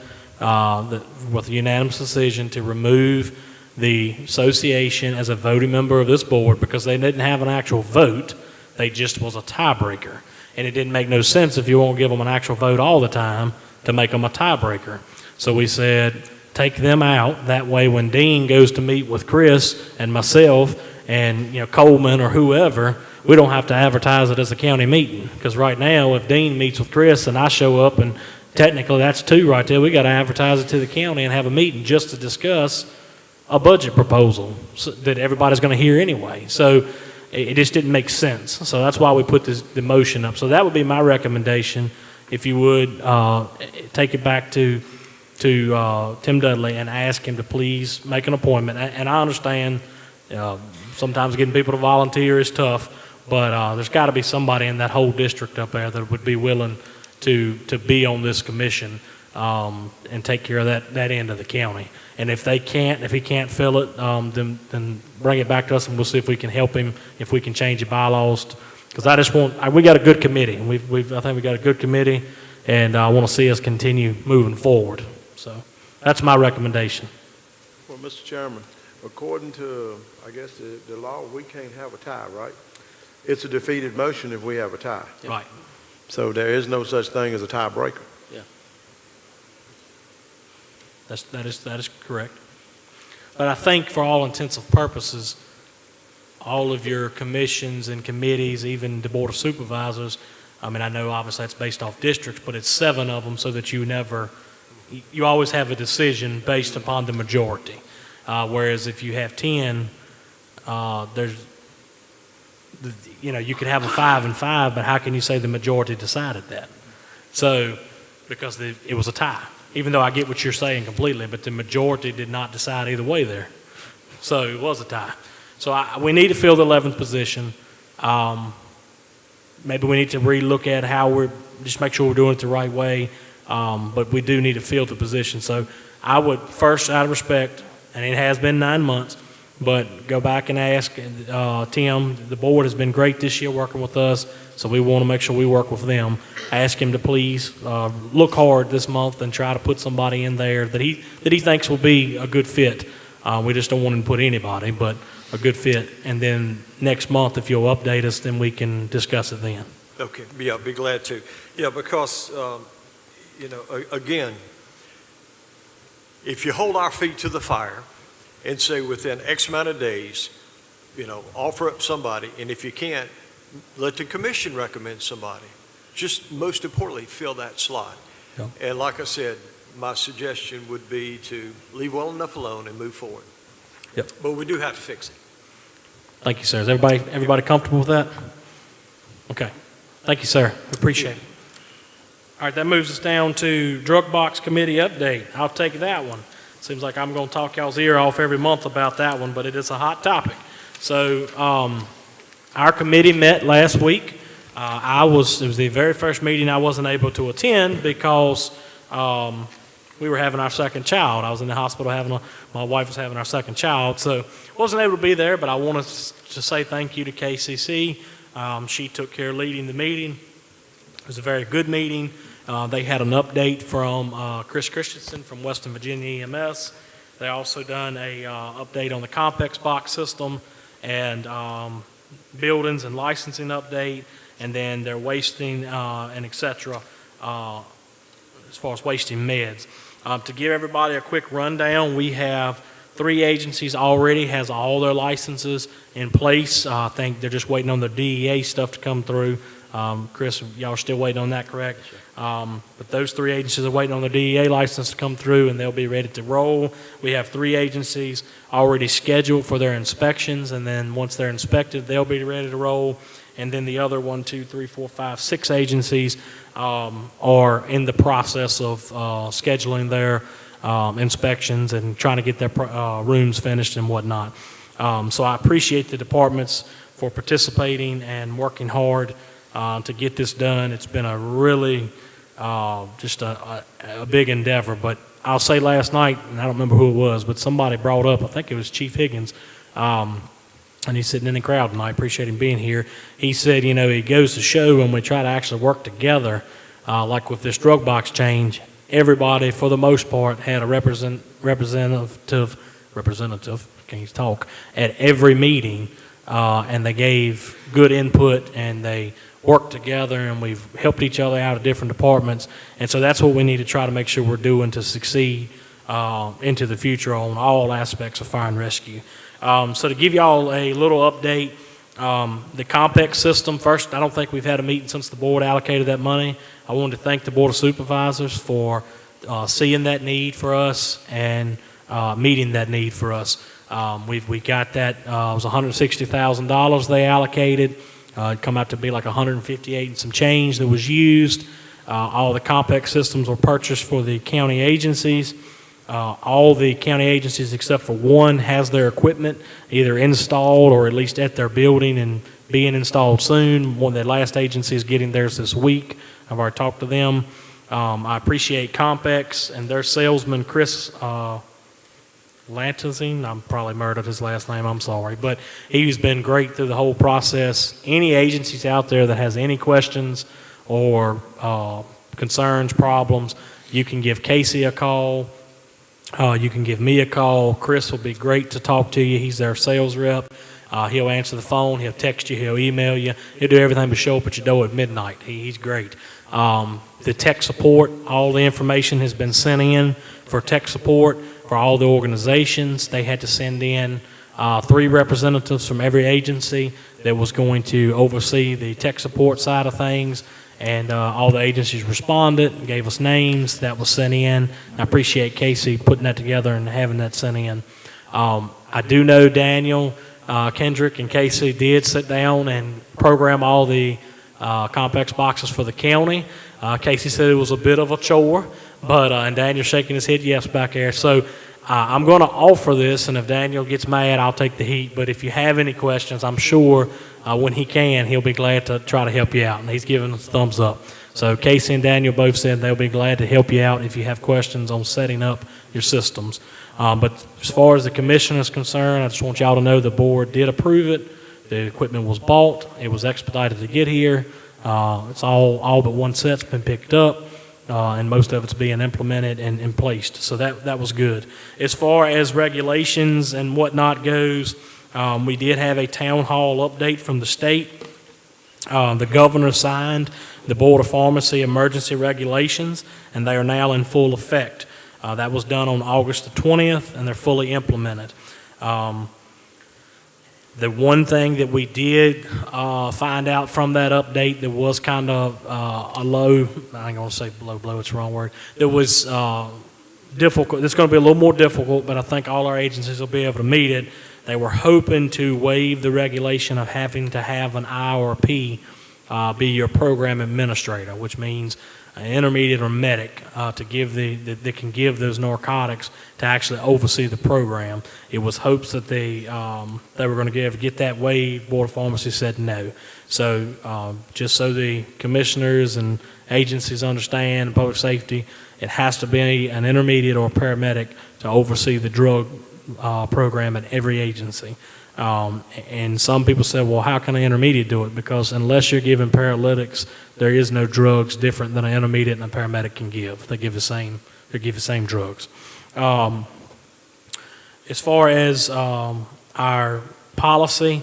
with a unanimous decision to remove the association as a voting member of this board, because they didn't have an actual vote. They just was a tiebreaker. And it didn't make no sense if you won't give them an actual vote all the time to make them a tiebreaker. So we said, take them out. That way when Dean goes to meet with Chris and myself and Coleman or whoever, we don't have to advertise it as a county meeting. Because right now, if Dean meets with Chris and I show up, and technically that's 2 right there, we got to advertise it to the county and have a meeting just to discuss a budget proposal that everybody's going to hear anyway. So it just didn't make sense. So that's why we put the motion up. So that would be my recommendation, if you would take it back to Tim Dudley and ask him to please make an appointment. And I understand sometimes getting people to volunteer is tough, but there's got to be somebody in that whole district up there that would be willing to be on this commission and take care of that end of the county. And if he can't fill it, then bring it back to us, and we'll see if we can help him, if we can change the bylaws. Because we got a good committee. I think we got a good committee, and I want to see us continue moving forward. So that's my recommendation. Well, Mr. Chairman, according to, I guess, the law, we can't have a tie, right? It's a defeated motion if we have a tie. Right. So there is no such thing as a tiebreaker. That is correct. But I think for all intents and purposes, all of your commissions and committees, even the Board of Supervisors, I mean, I know obviously that's based off districts, but it's 7 of them so that you always have a decision based upon the majority. Whereas if you have 10, you could have a 5 and 5, but how can you say the majority decided that? So, because it was a tie. Even though I get what you're saying completely, but the majority did not decide either way there. So it was a tie. So we need to fill the 11th position. Maybe we need to relook at how just make sure we're doing it the right way. But we do need to fill the position. So I would first, out of respect, and it has been 9 months, but go back and ask Tim. The board has been great this year working with us, so we want to make sure we work with them. Ask him to please look hard this month and try to put somebody in there that he thinks will be a good fit. We just don't want him to put anybody, but a good fit. And then next month, if you'll update us, then we can discuss it then. Okay, yeah, be glad to. Yeah, because, again, if you hold our feet to the fire and say within X amount of days, offer up somebody, and if you can't, let the commission recommend somebody. Just most importantly, fill that slot. Yeah. And like I said, my suggestion would be to leave well enough alone and move forward. Yep. But we do have to fix it. Thank you, sir. Is everybody comfortable with that? Okay. Thank you, sir. Appreciate it. All right, that moves us down to Drug Box Committee update. I'll take that one. Seems like I'm going to talk y'all's ear off every month about that one, but it is a hot topic. So our committee met last week. It was the very first meeting I wasn't able to attend because we were having our second child. I was in the hospital my wife was having our second child, so wasn't able to be there, but I wanted to say thank you to KCC. She took care of leading the meeting. It was a very good meeting. They had an update from Chris Christensen from Western Virginia EMS. They also done a update on the complex box system and buildings and licensing update, and then their wasting and et cetera, as far as wasting meds. To give everybody a quick rundown, we have 3 agencies already has all their licenses in place. I think they're just waiting on the DEA stuff to come through. Chris, y'all are still waiting on that, correct? But those 3 agencies are waiting on the DEA license to come through, and they'll be ready to roll. We have 3 agencies already scheduled for their inspections, and then once they're inspected, they'll be ready to roll. And then the other 6 agencies are in the process of scheduling their inspections and trying to get their rooms finished and whatnot. So I appreciate the departments for participating and working hard to get this done. It's been a really just a big endeavor. But I'll say last night, and I don't remember who it was, but somebody brought up, I think it was Chief Higgins, and he's sitting in the crowd, and I appreciate him being here. He said, it goes to show when we try to actually work together, like with this drug box change, everybody, for the most part, had a representative, can you talk, at every meeting, and they gave good input, and they worked together, and we've helped each other out of different departments. And so that's what we need to try to make sure we're doing to succeed into the future on all aspects of fire and rescue. So to give y'all a little update, the complex system, first, I don't think we've had a meeting since the board allocated that money. I wanted to thank the Board of Supervisors for seeing that need for us and meeting that need for us. We got that, it was $160,000 they allocated. It come out to be like 158 and some change that was used. All the complex systems were purchased for the county agencies. All the county agencies except for one has their equipment either installed or at least at their building and being installed soon. One of the last agency is getting theirs this week. I've already talked to them. I appreciate Compex and their salesman, Chris Lantazine. I'm probably murdered his last name, I'm sorry. But he's been great through the whole process. Any agencies out there that has any questions or concerns, problems, you can give Casey a call. You can give me a call. Chris will be great to talk to you. He's their sales rep. He'll answer the phone. He'll text you. He'll email you. He'll do everything but show up at your door at midnight. He's great. The tech support, all the information has been sent in for tech support for all the organizations. They had to send in 3 representatives from every agency that was going to oversee the tech support side of things. and all the agencies responded, gave us names that was sent in. I appreciate Casey putting that together and having that sent in. I do know Daniel, Kendrick, and Casey did sit down and program all the complex boxes for the county. Casey said it was a bit of a chore, but and Daniel's shaking his head yes back there. So I'm going to offer this, and if Daniel gets mad, I'll take the heat. But if you have any questions, I'm sure when he can, he'll be glad to try to help you out, and he's giving us a thumbs up. So Casey and Daniel both said they'll be glad to help you out if you have questions on setting up your systems. But as far as the commission is concerned, I just want y'all to know the board did approve it. The equipment was bought. It was expedited to get here. It's all but one set's been picked up, and most of it's being implemented and placed. So that was good. As far as regulations and whatnot goes, we did have a town hall update from the state. The governor signed the Board of Pharmacy emergency regulations, and they are now in full effect. That was done on August the 20th, and they're fully implemented. The one thing that we did find out from that update that was kind of a low, I ain't going to say low blow, it's the wrong word, that was difficult. It's going to be a little more difficult, but I think all our agencies will be able to meet it. They were hoping to waive the regulation of having to have an I or a P be your program administrator, which means an intermediate or medic to give that can give those narcotics to actually oversee the program. It was hopes that they were going to get that waived. Board of Pharmacy said no. So just so the commissioners and agencies understand, public safety, it has to be an intermediate or a paramedic to oversee the drug program at every agency. And some people say, well, how can an intermediate do it? Because unless you're giving paralytics, there is no drugs different than an intermediate and a paramedic can give. They give the same drugs. As far as our policy,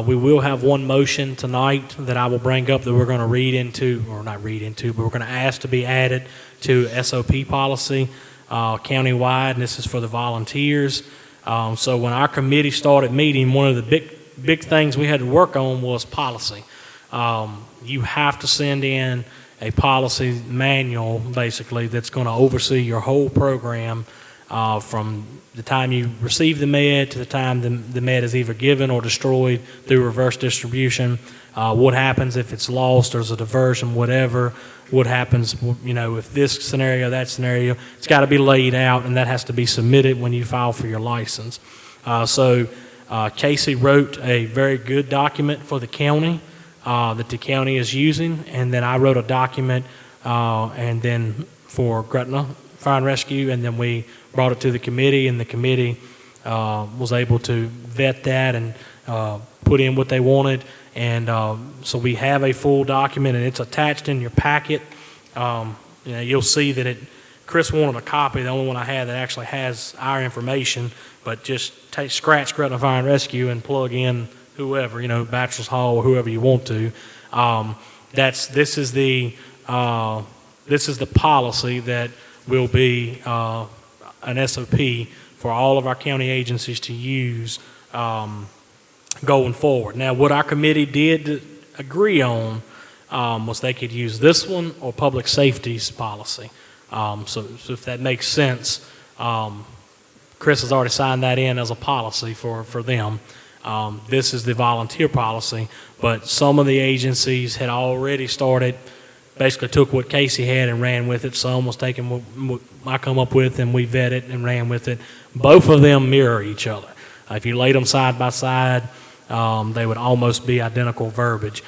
we will have one motion tonight that I will bring up that we're going to read into, or not read into, but we're going to ask to be added to SOP policy countywide, and this is for the volunteers. So when our committee started meeting, one of the big things we had to work on was policy. You have to send in a policy manual, basically, that's going to oversee your whole program from the time you receive the med to the time the med is either given or destroyed through reverse distribution. What happens if it's lost, there's a diversion, whatever. What happens, if this scenario, that scenario. It's got to be laid out, and that has to be submitted when you file for your license. So Casey wrote a very good document for the county that the county is using, and then I wrote a document and then for Gretna Fire and Rescue, and then we brought it to the committee, and the committee was able to vet that and put in what they wanted. And so we have a full document, and it's attached in your packet. You'll see that Chris wanted a copy, the only one I had that actually has our information, but just scratch Gretna Fire and Rescue and plug in whoever, Bachelor's Hall or whoever you want to. This is the policy that will be an SOP for all of our county agencies to use going forward. Now, what our committee did agree on was they could use this one or public safety's policy. So if that makes sense, Chris has already signed that in as a policy for them. This is the volunteer policy, but some of the agencies had already started, basically took what Casey had and ran with it. Some was taking what I come up with, and we vetted and ran with it. Both of them mirror each other. If you laid them side by side, they would almost be identical verbiage.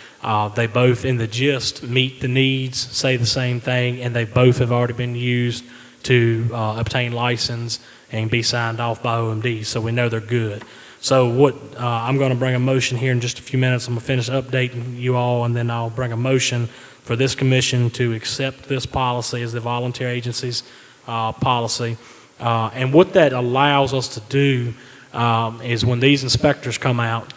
They both, in the gist, meet the needs, say the same thing, and they both have already been used to obtain license and be signed off by OMD, so we know they're good. So I'm going to bring a motion here in just a few minutes. I'm going to finish updating you all, and then I'll bring a motion for this commission to accept this policy as the volunteer agency's policy. And what that allows us to do is when these inspectors come out,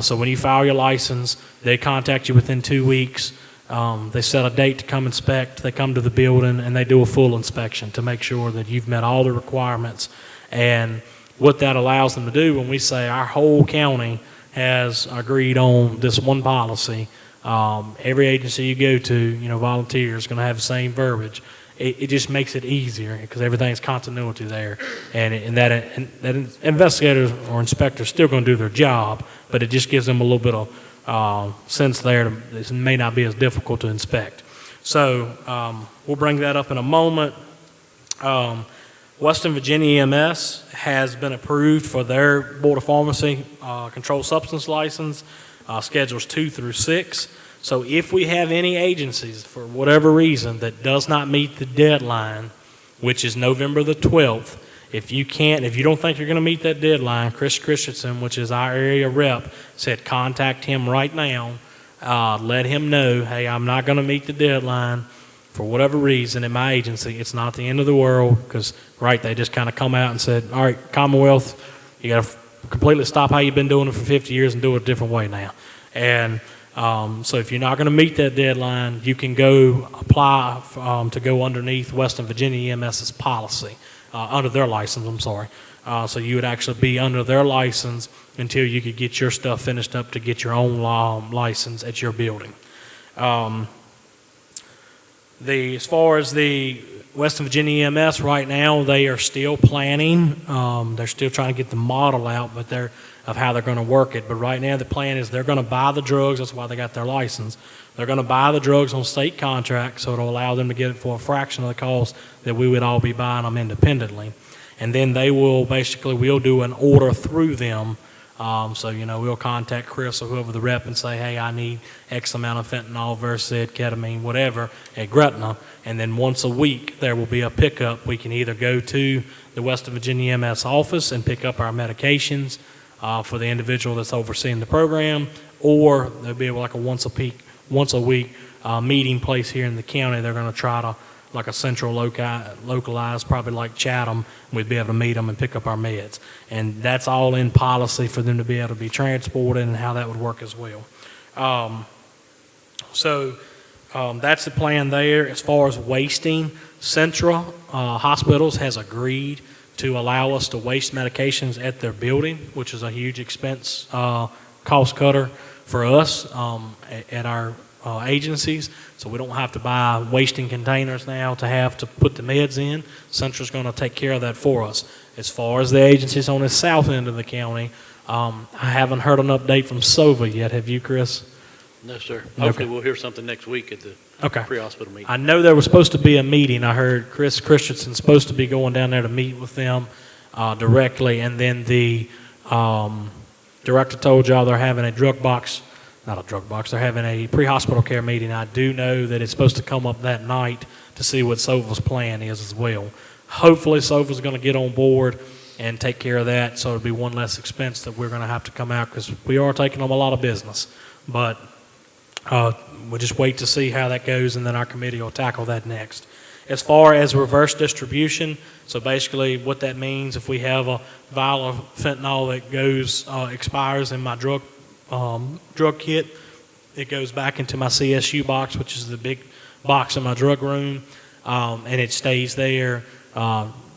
so when you file your license, they contact you within 2 weeks. They set a date to come inspect. They come to the building, and they do a full inspection to make sure that you've met all the requirements. And what that allows them to do when we say our whole county has agreed on this one policy, Every agency you go to, volunteer is going to have the same verbiage. It just makes it easier because everything's continuity there, and that investigators or inspectors still going to do their job, but it just gives them a little bit of sense there. It may not be as difficult to inspect. So we'll bring that up in a moment. Western Virginia EMS has been approved for their Board of Pharmacy controlled substance license, schedules 2 through 6. So if we have any agencies, for whatever reason, that does not meet the deadline, which is November the 12th, if you don't think you're going to meet that deadline, Chris Christensen, which is our area rep, said contact him right now. Let him know, hey, I'm not going to meet the deadline for whatever reason in my agency. It's not the end of the world because, they just kind of come out and said, all right, Commonwealth, you got to completely stop how you've been doing it for 50 years and do it a different way now. And so if you're not going to meet that deadline, you can go apply to go underneath Western Virginia EMS's policy, under their license, I'm sorry. So you would actually be under their license until you could get your stuff finished up to get your own license at your building. As far as the Western Virginia EMS right now, they are still planning. They're still trying to get the model out, of how they're going to work it. But right now the plan is they're going to buy the drugs. That's why they got their license. They're going to buy the drugs on state contract, so it'll allow them to get it for a fraction of the cost that we would all be buying them independently. And then we'll do an order through them. We'll contact Chris or whoever the rep and say, hey, I need X amount of fentanyl, Versed, ketamine, whatever, at Gretna. And then once a week, there will be a pickup. We can either go to the Western Virginia EMS office and pick up our medications for the individual that's overseeing the program, or there'll be like a once a week meeting place here in the county. They're going to try to, like a central localized, probably like Chatham, we'd be able to meet them and pick up our meds. And that's all in policy for them to be able to be transported and how that would work as well. That's the plan there. As far as wasting, Central Hospitals has agreed to allow us to waste medications at their building, which is a huge expense cost cutter for us at our agencies. So we don't have to buy wasting containers now to have to put the meds in. Central's going to take care of that for us. As far as the agencies on the south end of the county, I haven't heard an update from SOVA yet. Have you, Chris? No, sir. Hopefully we'll hear something next week at the pre-hospital meeting. I know there was supposed to be a meeting. I heard Chris Christensen's supposed to be going down there to meet with them directly, and then the director told y'all they're having they're having a pre-hospital care meeting. I do know that it's supposed to come up that night to see what SOVA's plan is as well. Hopefully SOVA's going to get on board and take care of that, so it'll be one less expense that we're going to have to come out, because we are taking them a lot of business. But we'll just wait to see how that goes, and then our committee will tackle that next. As far as reverse distribution, so basically what that means, if we have a vial of fentanyl that expires in my drug kit, it goes back into my CSU box, which is the big box in my drug room, and it stays there,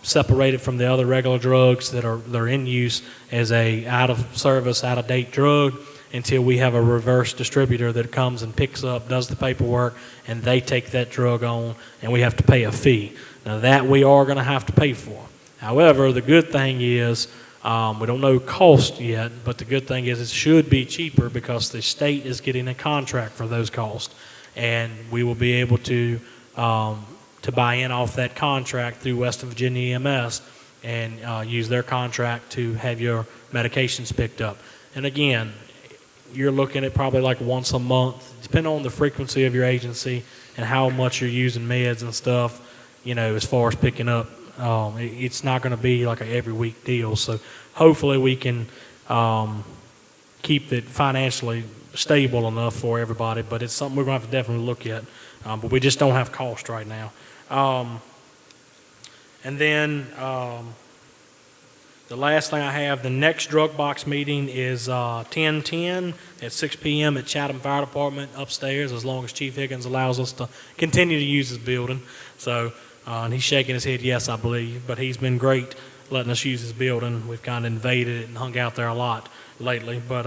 separated from the other regular drugs that are in use as a out-of-service, out-of-date drug, until we have a reverse distributor that comes and picks up, does the paperwork, and they take that drug on, and we have to pay a fee. Now that we are going to have to pay for. However, the good thing is, we don't know cost yet, but the good thing is it should be cheaper because the state is getting a contract for those costs, and we will be able to buy in off that contract through Western Virginia EMS and use their contract to have your medications picked up. And again, you're looking at probably like once a month, depending on the frequency of your agency and how much you're using meds and stuff, as far as picking up. It's not going to be like an every week deal. So hopefully we can keep it financially stable enough for everybody, but it's something we're going to have to definitely look at. But we just don't have cost right now. And then the last thing I have, the next drug box meeting is 10/10 at 6 p.m. at Chatham Fire Department upstairs, as long as Chief Higgins allows us to continue to use his building. So, and he's shaking his head yes, I believe, but he's been great letting us use his building. We've kind of invaded it and hung out there a lot lately, but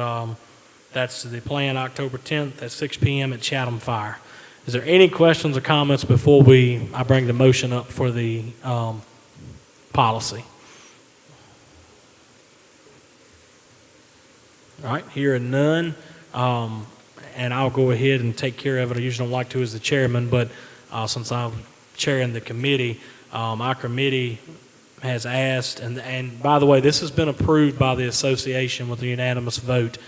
That's the plan, October 10th at 6 PM at Chatham Fire. Is there any questions or comments before I bring the motion up for the policy? All right, hearing none, and I'll go ahead and take care of it. I usually don't like to as the chairman, but since I'm chairing the committee, our committee has asked, and by the way, this has been approved by the association with a unanimous vote.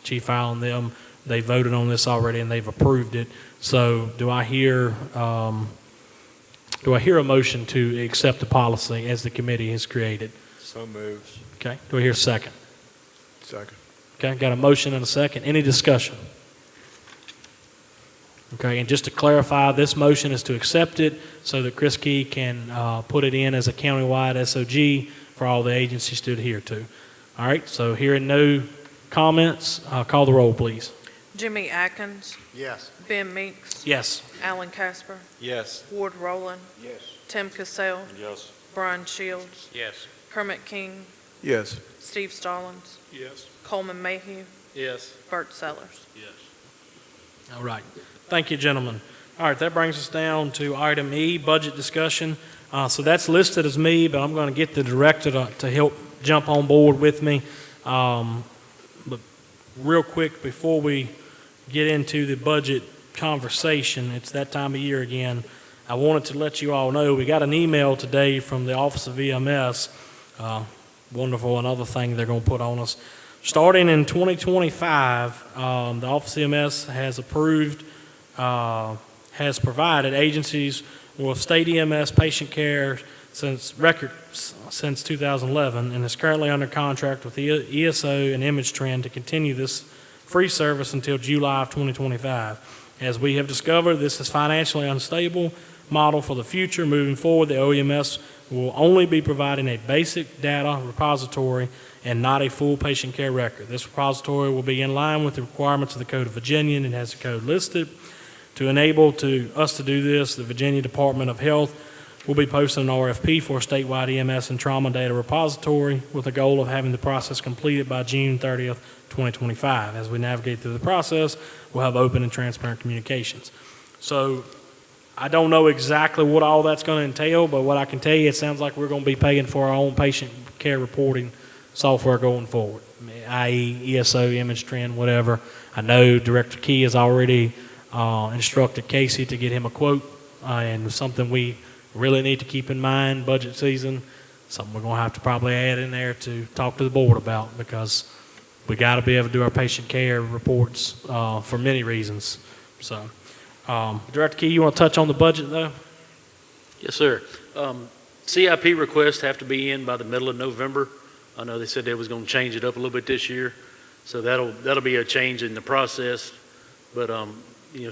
Chief Al and them, they voted on this already and they've approved it. So do I hear a motion to accept the policy as the committee has created? So moves. Okay, do I hear a second? Second. Okay, got a motion and a second. Any discussion? Okay, and just to clarify, this motion is to accept it so that Chris Key can put it in as a countywide SOG for all the agencies to adhere to. All right, so hearing no comments, call the roll, please. Jimmy Atkins, Yes. Ben Meeks, Yes. Alan Casper, Yes. Ward Rowland, Yes. Tim Cassell, Yes. Brian Shields, Yes. Kermit King, Yes. Steve Stallings, Yes. Coleman Mayhew, Yes. Bert Sellers. All right. Thank you, gentlemen. All right, that brings us down to item E, budget discussion. So that's listed as me, but I'm going to get the director to help jump on board with me. But real quick, before we get into the budget conversation, it's that time of year again. I wanted to let you all know we got an email today from the Office of EMS. Wonderful, another thing they're going to put on us. Starting in 2025, the Office of EMS has provided agencies with state EMS patient care since 2011, and is currently under contract with ESO and Image Trend to continue this free service until July of 2025. As we have discovered, this is financially unstable model for the future. Moving forward, the OEMS will only be providing a basic data repository and not a full patient care record. This repository will be in line with the requirements of the Code of Virginia, and it has the code listed. To enable us to do this, the Virginia Department of Health will be posting an RFP for a statewide EMS and trauma data repository with the goal of having the process completed by June 30th, 2025. As we navigate through the process, we'll have open and transparent communications. So I don't know exactly what all that's going to entail, but what I can tell you, it sounds like we're going to be paying for our own patient care reporting software going forward, i.e. ESO, Image Trend, whatever. I know Director Key has already instructed Casey to get him a quote, and something we really need to keep in mind, budget season, something we're going to have to probably add in there to talk to the board about, because we got to be able to do our patient care reports for many reasons. So, Director Key, you want to touch on the budget, though? Yes, sir. CIP requests have to be in by the middle of November. I know they said they was going to change it up a little bit this year, so that'll be a change in the process. But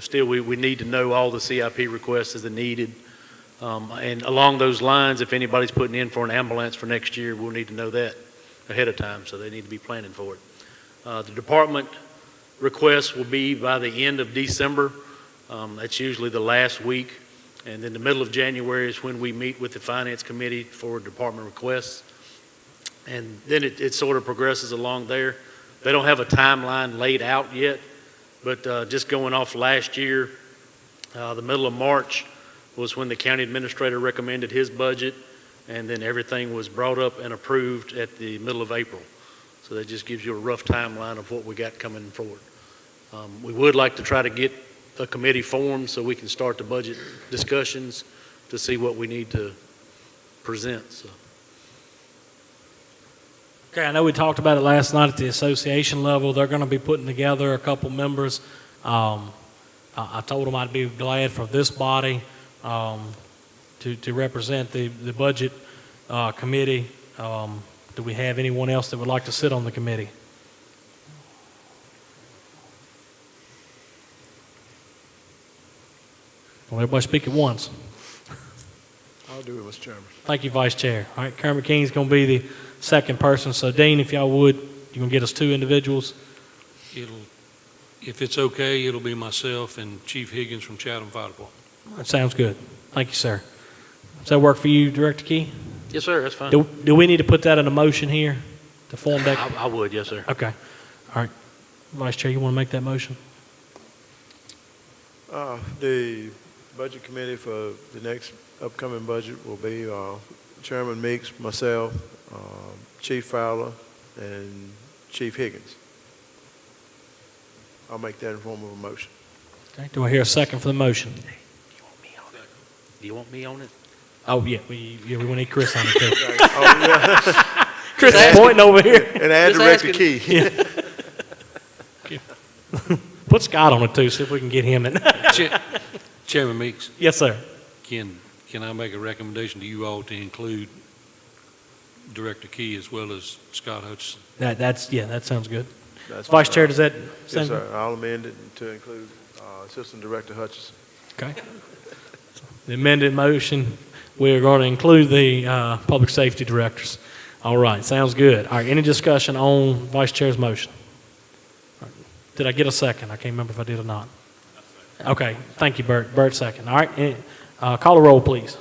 still we need to know all the CIP requests as they're needed. And along those lines, if anybody's putting in for an ambulance for next year, we'll need to know that ahead of time, so they need to be planning for it. The department requests will be by the end of December. That's usually the last week. And then the middle of January is when we meet with the Finance Committee for department requests. And then it sort of progresses along there. They don't have a timeline laid out yet, but just going off last year, the middle of March was when the county administrator recommended his budget, and then everything was brought up and approved at the middle of April. So that just gives you a rough timeline of what we got coming forward. We would like to try to get a committee formed so we can start the budget discussions to see what we need to present. So. Okay, I know we talked about it last night at the association level. They're going to be putting together a couple members. I told them I'd be glad for this body to represent the budget committee. Do we have anyone else that would like to sit on the committee? Well, everybody speak at once. I'll do it, Mr. Chairman. Thank you, Vice Chair. All right, Kermit King's going to be the second person. So, Dean, if y'all would, you can get us two individuals. If it's okay, it'll be myself and Chief Higgins from Chatham Fire Department. That sounds good. Thank you, sir. Does that work for you, Director Key? Yes, sir, that's fine. Do we need to put that in a motion here to form that? I would, yes, sir. Okay. All right. Vice Chair, you want to make that motion? The budget committee for the next upcoming budget will be Chairman Meeks, myself, Chief Fowler, and Chief Higgins. I'll make that in form of a motion. Okay, do I hear a second for the motion? Do you want me on it? Oh, yeah, we need Chris on it too. Oh, yeah. Chris is pointing over here. And add Just Director Key. Put Scott on it too, see if we can get him in. Chairman Meeks, Yes, sir. can I make a recommendation to you all to include Director Key as well as Scott Hutchison? That sounds good. That's Vice fine. Chair, does that Yes, sound good? sir. I'll amend it to include Assistant Director Hutchison. Okay. The amended motion, we're going to include the public safety directors. All right, sounds good. All right, any discussion on Vice Chair's motion? All right. Did I get a second? I can't remember if I did or not. Okay, thank you, Bert. Bert, second. All right, call a roll, please.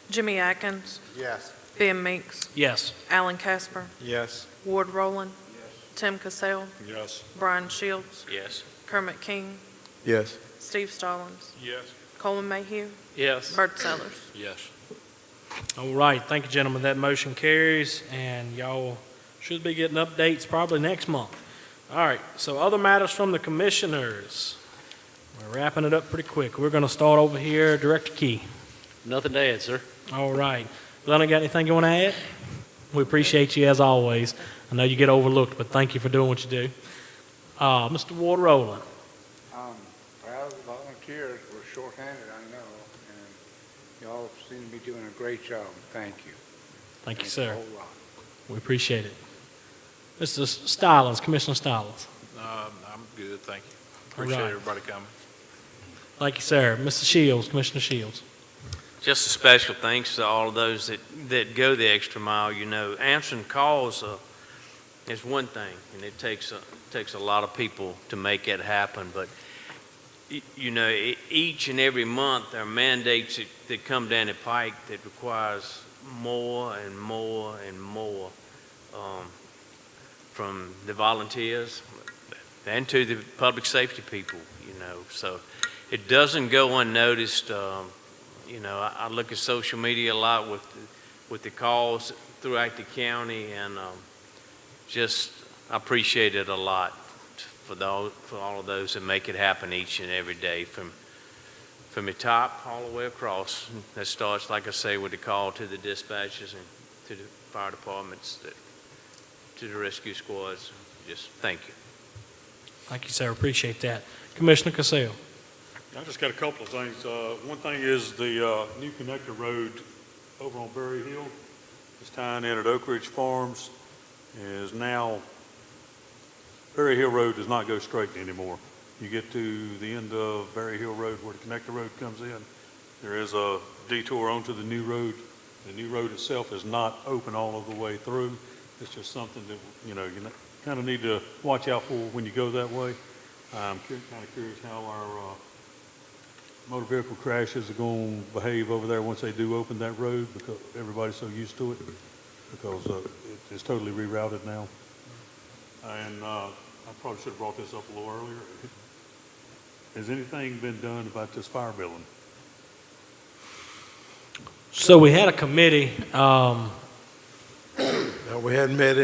Jimmy Atkins, Yes. Ben Meeks, Yes. Alan Casper, Yes. Ward Rowland, Tim Cassell, Yes. Brian Shields, Yes. Kermit King, Yes. Steve Stallings, Yes. Coleman Mayhew, Yes. Bert Sellers. Yes. All right, thank you, gentlemen. That motion carries, and y'all should be getting updates probably next month. All right, so other matters from the commissioners. We're wrapping it up pretty quick. We're going to start over here, Director Key. Nothing to add, sir. All right. Glenna, got anything you want to add? We appreciate you as always. I know you get overlooked, but thank you for doing what you do. Mr. Ward Rowland. Well, the volunteers were shorthanded, I know, and y'all seem to be doing a great job. Thank you. Thank you, Thanks sir. a whole lot. We appreciate it. Mr. Stallings, Commissioner Stallings. I'm good, thank you. All Appreciate right. everybody coming. Thank you, sir. Mr. Shields, Commissioner Shields. Just a special thanks to all of those that go the extra mile. You know, answering calls is one thing, and it takes a lot of people to make it happen. But you know, each and every month there are mandates that come down the pike that requires more and more and more from the volunteers and to the public safety people. You know, so it doesn't go unnoticed. You know, I look at social media a lot with the calls throughout the county, and just I appreciate it a lot for all of those that make it happen each and every day, from the top all the way across. That starts, like I say, with the call to the dispatchers and to the fire departments, to the rescue squads. Just thank you. Thank you, sir. Appreciate that. Commissioner Cassell. I just got a couple of things. One thing is the new connector road over on Berry Hill is tying in at Oak Ridge Farms. Is now, Berry Hill Road does not go straight anymore. You get to the end of Berry Hill Road where the connector road comes in, there is a detour onto the new road. The new road itself is not open all of the way through. It's just something that, you know, you kind of need to watch out for when you go that way. I'm kind of curious how our motor vehicle crashes are going to behave over there once they do open that road, because everybody's so used to it, because it's totally rerouted now. And I probably should have brought this up a little earlier. Has anything been done about this fire building? So we had a committee. No, we hadn't met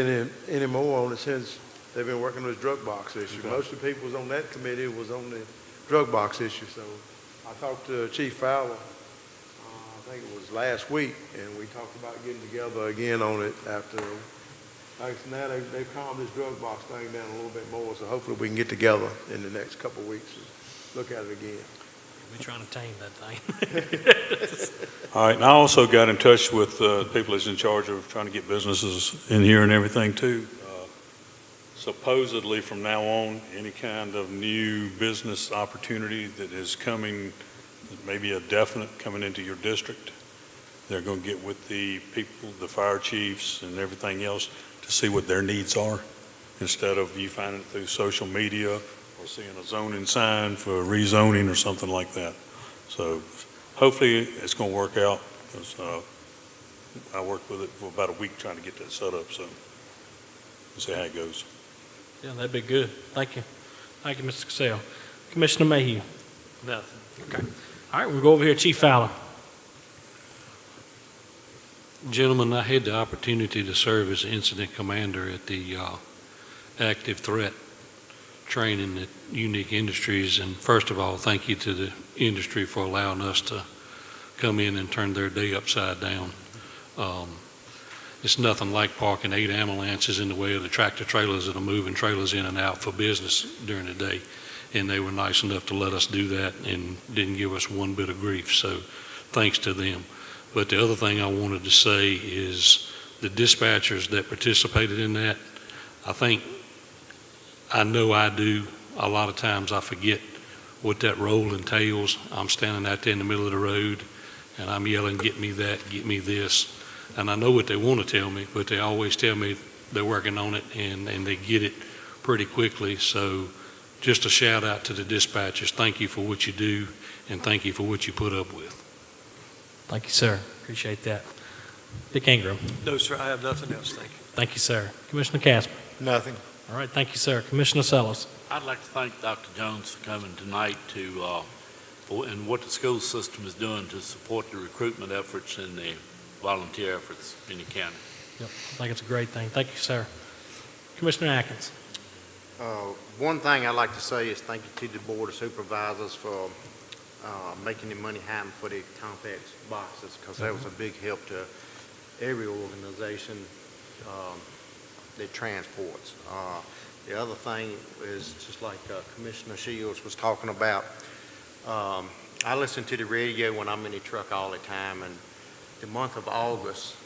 any more on it since they've been working on this drug box issue. Okay. Most of the people was on that committee was on the drug box issue, so I talked to Chief Fowler, I think it was last week, and we talked about getting together again on it after, like now they've calmed this drug box thing down a little bit more, so hopefully we can get together in the next couple of weeks and look at it again. We're trying to tame that thing. All right, and I also got in touch with people that's in charge of trying to get businesses in here and everything too. Supposedly from now on, any kind of new business opportunity that is coming, maybe a definite coming into your district, they're going to get with the people, the fire chiefs and everything else to see what their needs are, instead of you finding it through social media or seeing a zoning sign for rezoning or something like that. So hopefully it's going to work out, because I worked with it for about a week trying to get that set up, so we'll see how it goes. Yeah, that'd be good. Thank you. Thank you, Mr. Cassell. Commissioner Mayhew. Nothing. Okay. All right, we'll go over here. Chief Fowler. Gentlemen, I had the opportunity to serve as incident commander at the active threat training at Unique Industries. And first of all, thank you to the industry for allowing us to come in and turn their day upside down. It's nothing like parking 8 ambulances in the way of the tractor trailers that are moving trailers in and out for business during the day. And they were nice enough to let us do that and didn't give us one bit of grief. So thanks to them. But the other thing I wanted to say is the dispatchers that participated in that, I know I do. A lot of times I forget what that role entails. I'm standing out there in the middle of the road and I'm yelling, get me that, get me this. And I know what they want to tell me, but they always tell me they're working on it and they get it pretty quickly. So just a shout out to the dispatchers. Thank you for what you do and thank you for what you put up with. Thank you, sir. Appreciate that. Dick Ingram. No, sir, I have nothing else, thank you. Thank you, sir. Commissioner Casper. Nothing. All right, thank you, sir. Commissioner Sellers. I'd like to thank Dr. Jones for coming tonight and what the school system is doing to support the recruitment efforts and the volunteer efforts in the county. Yep, I think it's a great thing. Thank you, sir. Commissioner Atkins. One thing I'd like to say is thank you to the Board of Supervisors for making the money happen for the complex boxes, because that was a big help to every organization that transports. The other thing is just like Commissioner Shields was talking about, I listen to the radio when I'm in the truck all the time, and the month of August,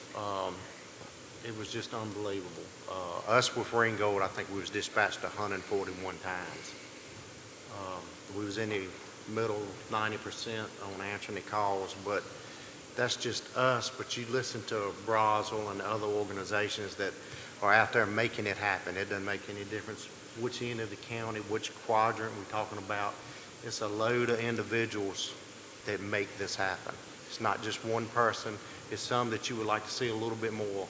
it was just unbelievable. Us with Ringgold, I think we was dispatched 141 times. We was in the middle 90% on answering the calls, but that's just us. But you listen to Brazil and other organizations that are out there making it happen. It doesn't make any difference which end of the county, which quadrant we're talking about. It's a load of individuals that make this happen. It's not just one person. It's some that you would like to see a little bit more,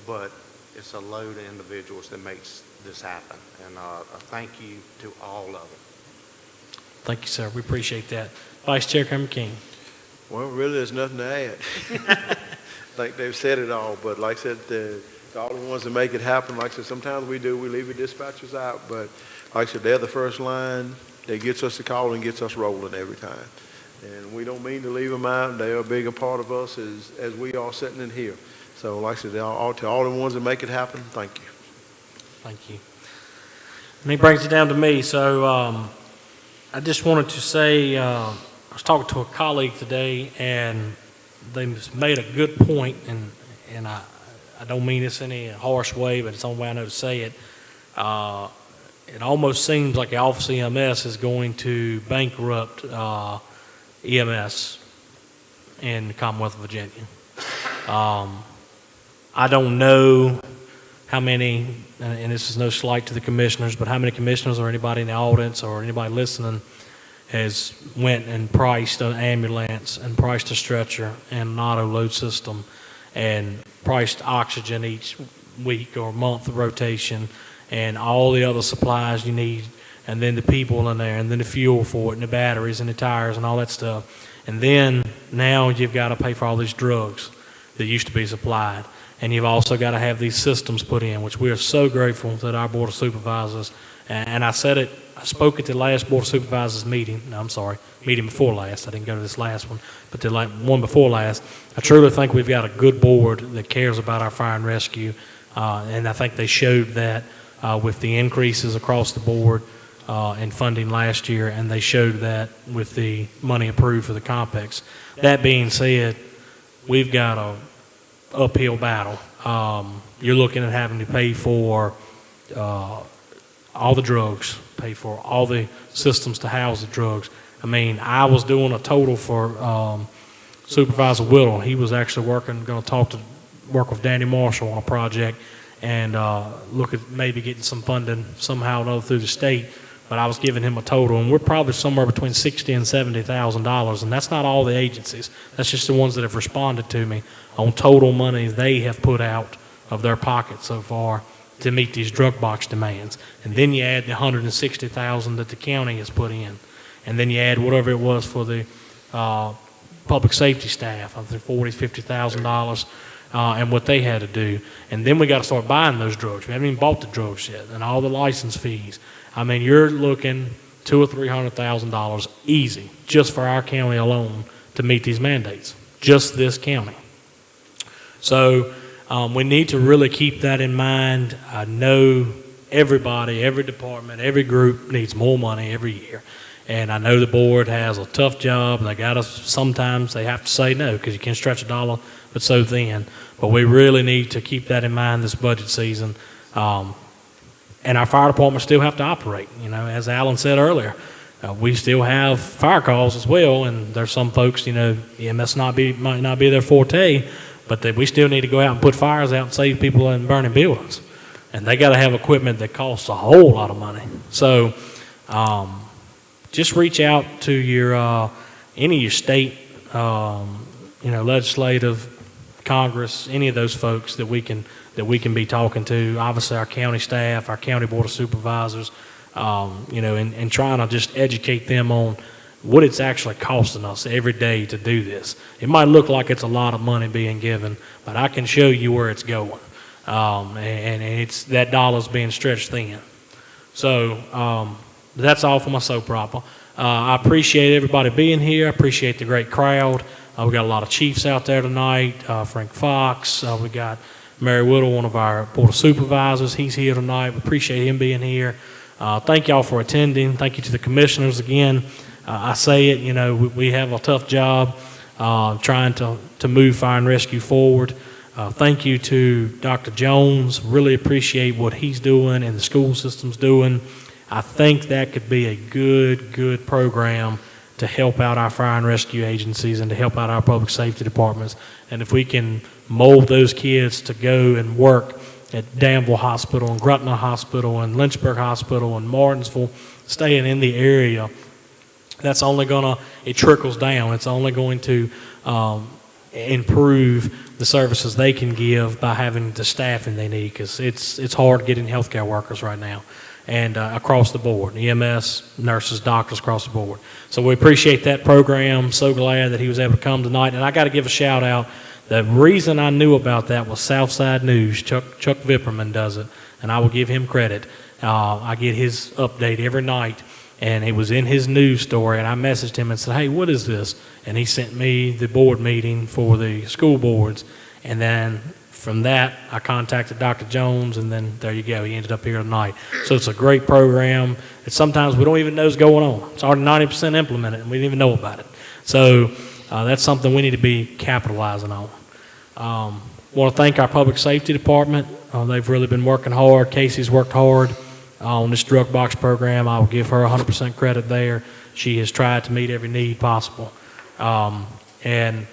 but it's a load of individuals that makes this happen. And a thank you to all of them. Thank you, sir. We appreciate that. Vice Chair Cameron King. Well, really, there's nothing to add. I think they've said it all, but like I said, all the ones that make it happen, like I said, sometimes we leave the dispatchers out, but like I said, they're the first line that gets us the call and gets us rolling every time. And we don't mean to leave them out. They are a bigger part of us as we are sitting in here. So like I said, to all the ones that make it happen, thank you. Thank you. And he brings it down to me. So I just wanted to say, I was talking to a colleague today, and they made a good point, and I don't mean this in any harsh way, but it's the only way I know to say it. It almost seems like the Office of EMS is going to bankrupt EMS in the Commonwealth of Virginia. I don't know how many, and this is no slight to the commissioners, but how many commissioners or anybody in the audience or anybody listening has went and priced an ambulance and priced a stretcher and an auto load system and priced oxygen each week or month rotation and all the other supplies you need, and then the people in there, and then the fuel for it, and the batteries and the tires and all that stuff. And then now you've got to pay for all these drugs that used to be supplied. And you've also got to have these systems put in, which we are so grateful that our Board of Supervisors, and I said it, I spoke at the last Board of Supervisors meeting, meeting before last, I didn't go to this last one, but the one before last. I truly think we've got a good board that cares about our fire and rescue, and I think they showed that with the increases across the board in funding last year, and they showed that with the money approved for the complex. That being said, we've got a uphill battle. You're looking at having to pay for all the drugs, pay for all the systems to house the drugs. I mean, I was doing a total for Supervisor Whittle. He was actually going to work with Danny Marshall on a project and look at maybe getting some funding somehow or another through the state. But I was giving him a total, and we're probably somewhere between $60,000 and $70,000, and that's not all the agencies. That's just the ones that have responded to me on total money they have put out of their pocket so far to meet these drug box demands. And then you add the $160,000 that the county has put in. And then you add whatever it was for the public safety staff, I think $40,000, $50,000, and what they had to do. And then we got to start buying those drugs. We haven't even bought the drugs yet, and all the license fees. I mean, you're looking $200,000 or $300,000 easy just for our county alone to meet these mandates, just this county. So we need to really keep that in mind. I know everybody, every department, every group needs more money every year. And I know the board has a tough job, and sometimes they have to say no, because you can't stretch a dollar but so thin. But we really need to keep that in mind this budget season. And our fire department still have to operate. You know, as Alan said earlier, we still have fire calls as well, and there's some folks, you know, EMS might not be their forte, but we still need to go out and put fires out and save people in burning buildings. And they got to have equipment that costs a whole lot of money. So just reach out to your any of your state, legislative, Congress, any of those folks that we can be talking to. Obviously, our county staff, our county board of supervisors, and trying to just educate them on what it's actually costing us every day to do this. It might look like it's a lot of money being given, but I can show you where it's going, and it's that dollar's being stretched thin. So that's all for my soap opera. I appreciate everybody being here. I appreciate the great crowd. We got a lot of chiefs out there tonight. Frank Fox. We got Mary Whittle, one of our board of supervisors. He's here tonight. We appreciate him being here. Thank y'all for attending. Thank you to the commissioners again. I say it, we have a tough job trying to move fire and rescue forward. Thank you to Dr. Jones. Really appreciate what he's doing and the school system's doing. I think that could be a good program to help out our fire and rescue agencies and to help out our public safety departments. And if we can mold those kids to go and work at Danville Hospital and Grutner Hospital and Lynchburg Hospital and Martinsville, staying in the area, that's only it trickles down. It's only going to improve the services they can give by having the staffing they need, because it's hard getting healthcare workers right now. And across the board, EMS, nurses, doctors across the board. So we appreciate that program. So glad that he was able to come tonight. And I got to give a shout out. The reason I knew about that was Southside News. Chuck Vipperman does it, and I will give him credit. I get his update every night, and it was in his news story, and I messaged him and said, hey, what is this? And he sent me the board meeting for the school boards, and then from that, I contacted Dr. Jones, and then there you go. He ended up here tonight. So it's a great program that sometimes we don't even know is going on. It's already 90% implemented, and we didn't even know about it. So that's something we need to be capitalizing on. Want to thank our public safety department. They've really been working hard. Casey's worked hard on this drug box program. I will give her 100% credit there. She has tried to meet every need possible. And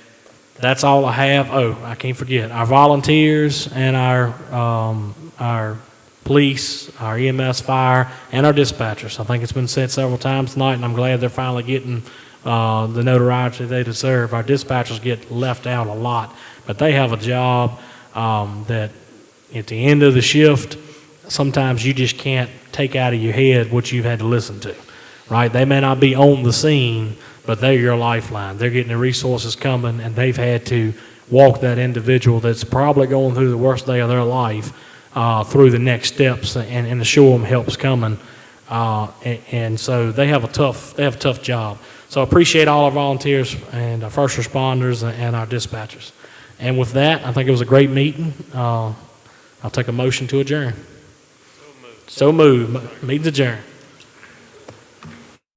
that's all I have. Oh, I can't forget our volunteers and our police, our EMS, fire, and our dispatchers. I think it's been said several times tonight, and I'm glad they're finally getting the notoriety they deserve. Our dispatchers get left out a lot, but they have a job that at the end of the shift, sometimes you just can't take out of your head what you've had to listen to, right? They may not be on the scene, but they're your lifeline. They're getting the resources coming, and they've had to walk that individual that's probably going through the worst day of their life through the next steps and to show them help's coming. And so they have a tough job. So I appreciate all our volunteers and our first responders and our dispatchers. And with that, I think it was a great meeting. I'll take a motion to adjourn. So moved. Meeting's adjourned.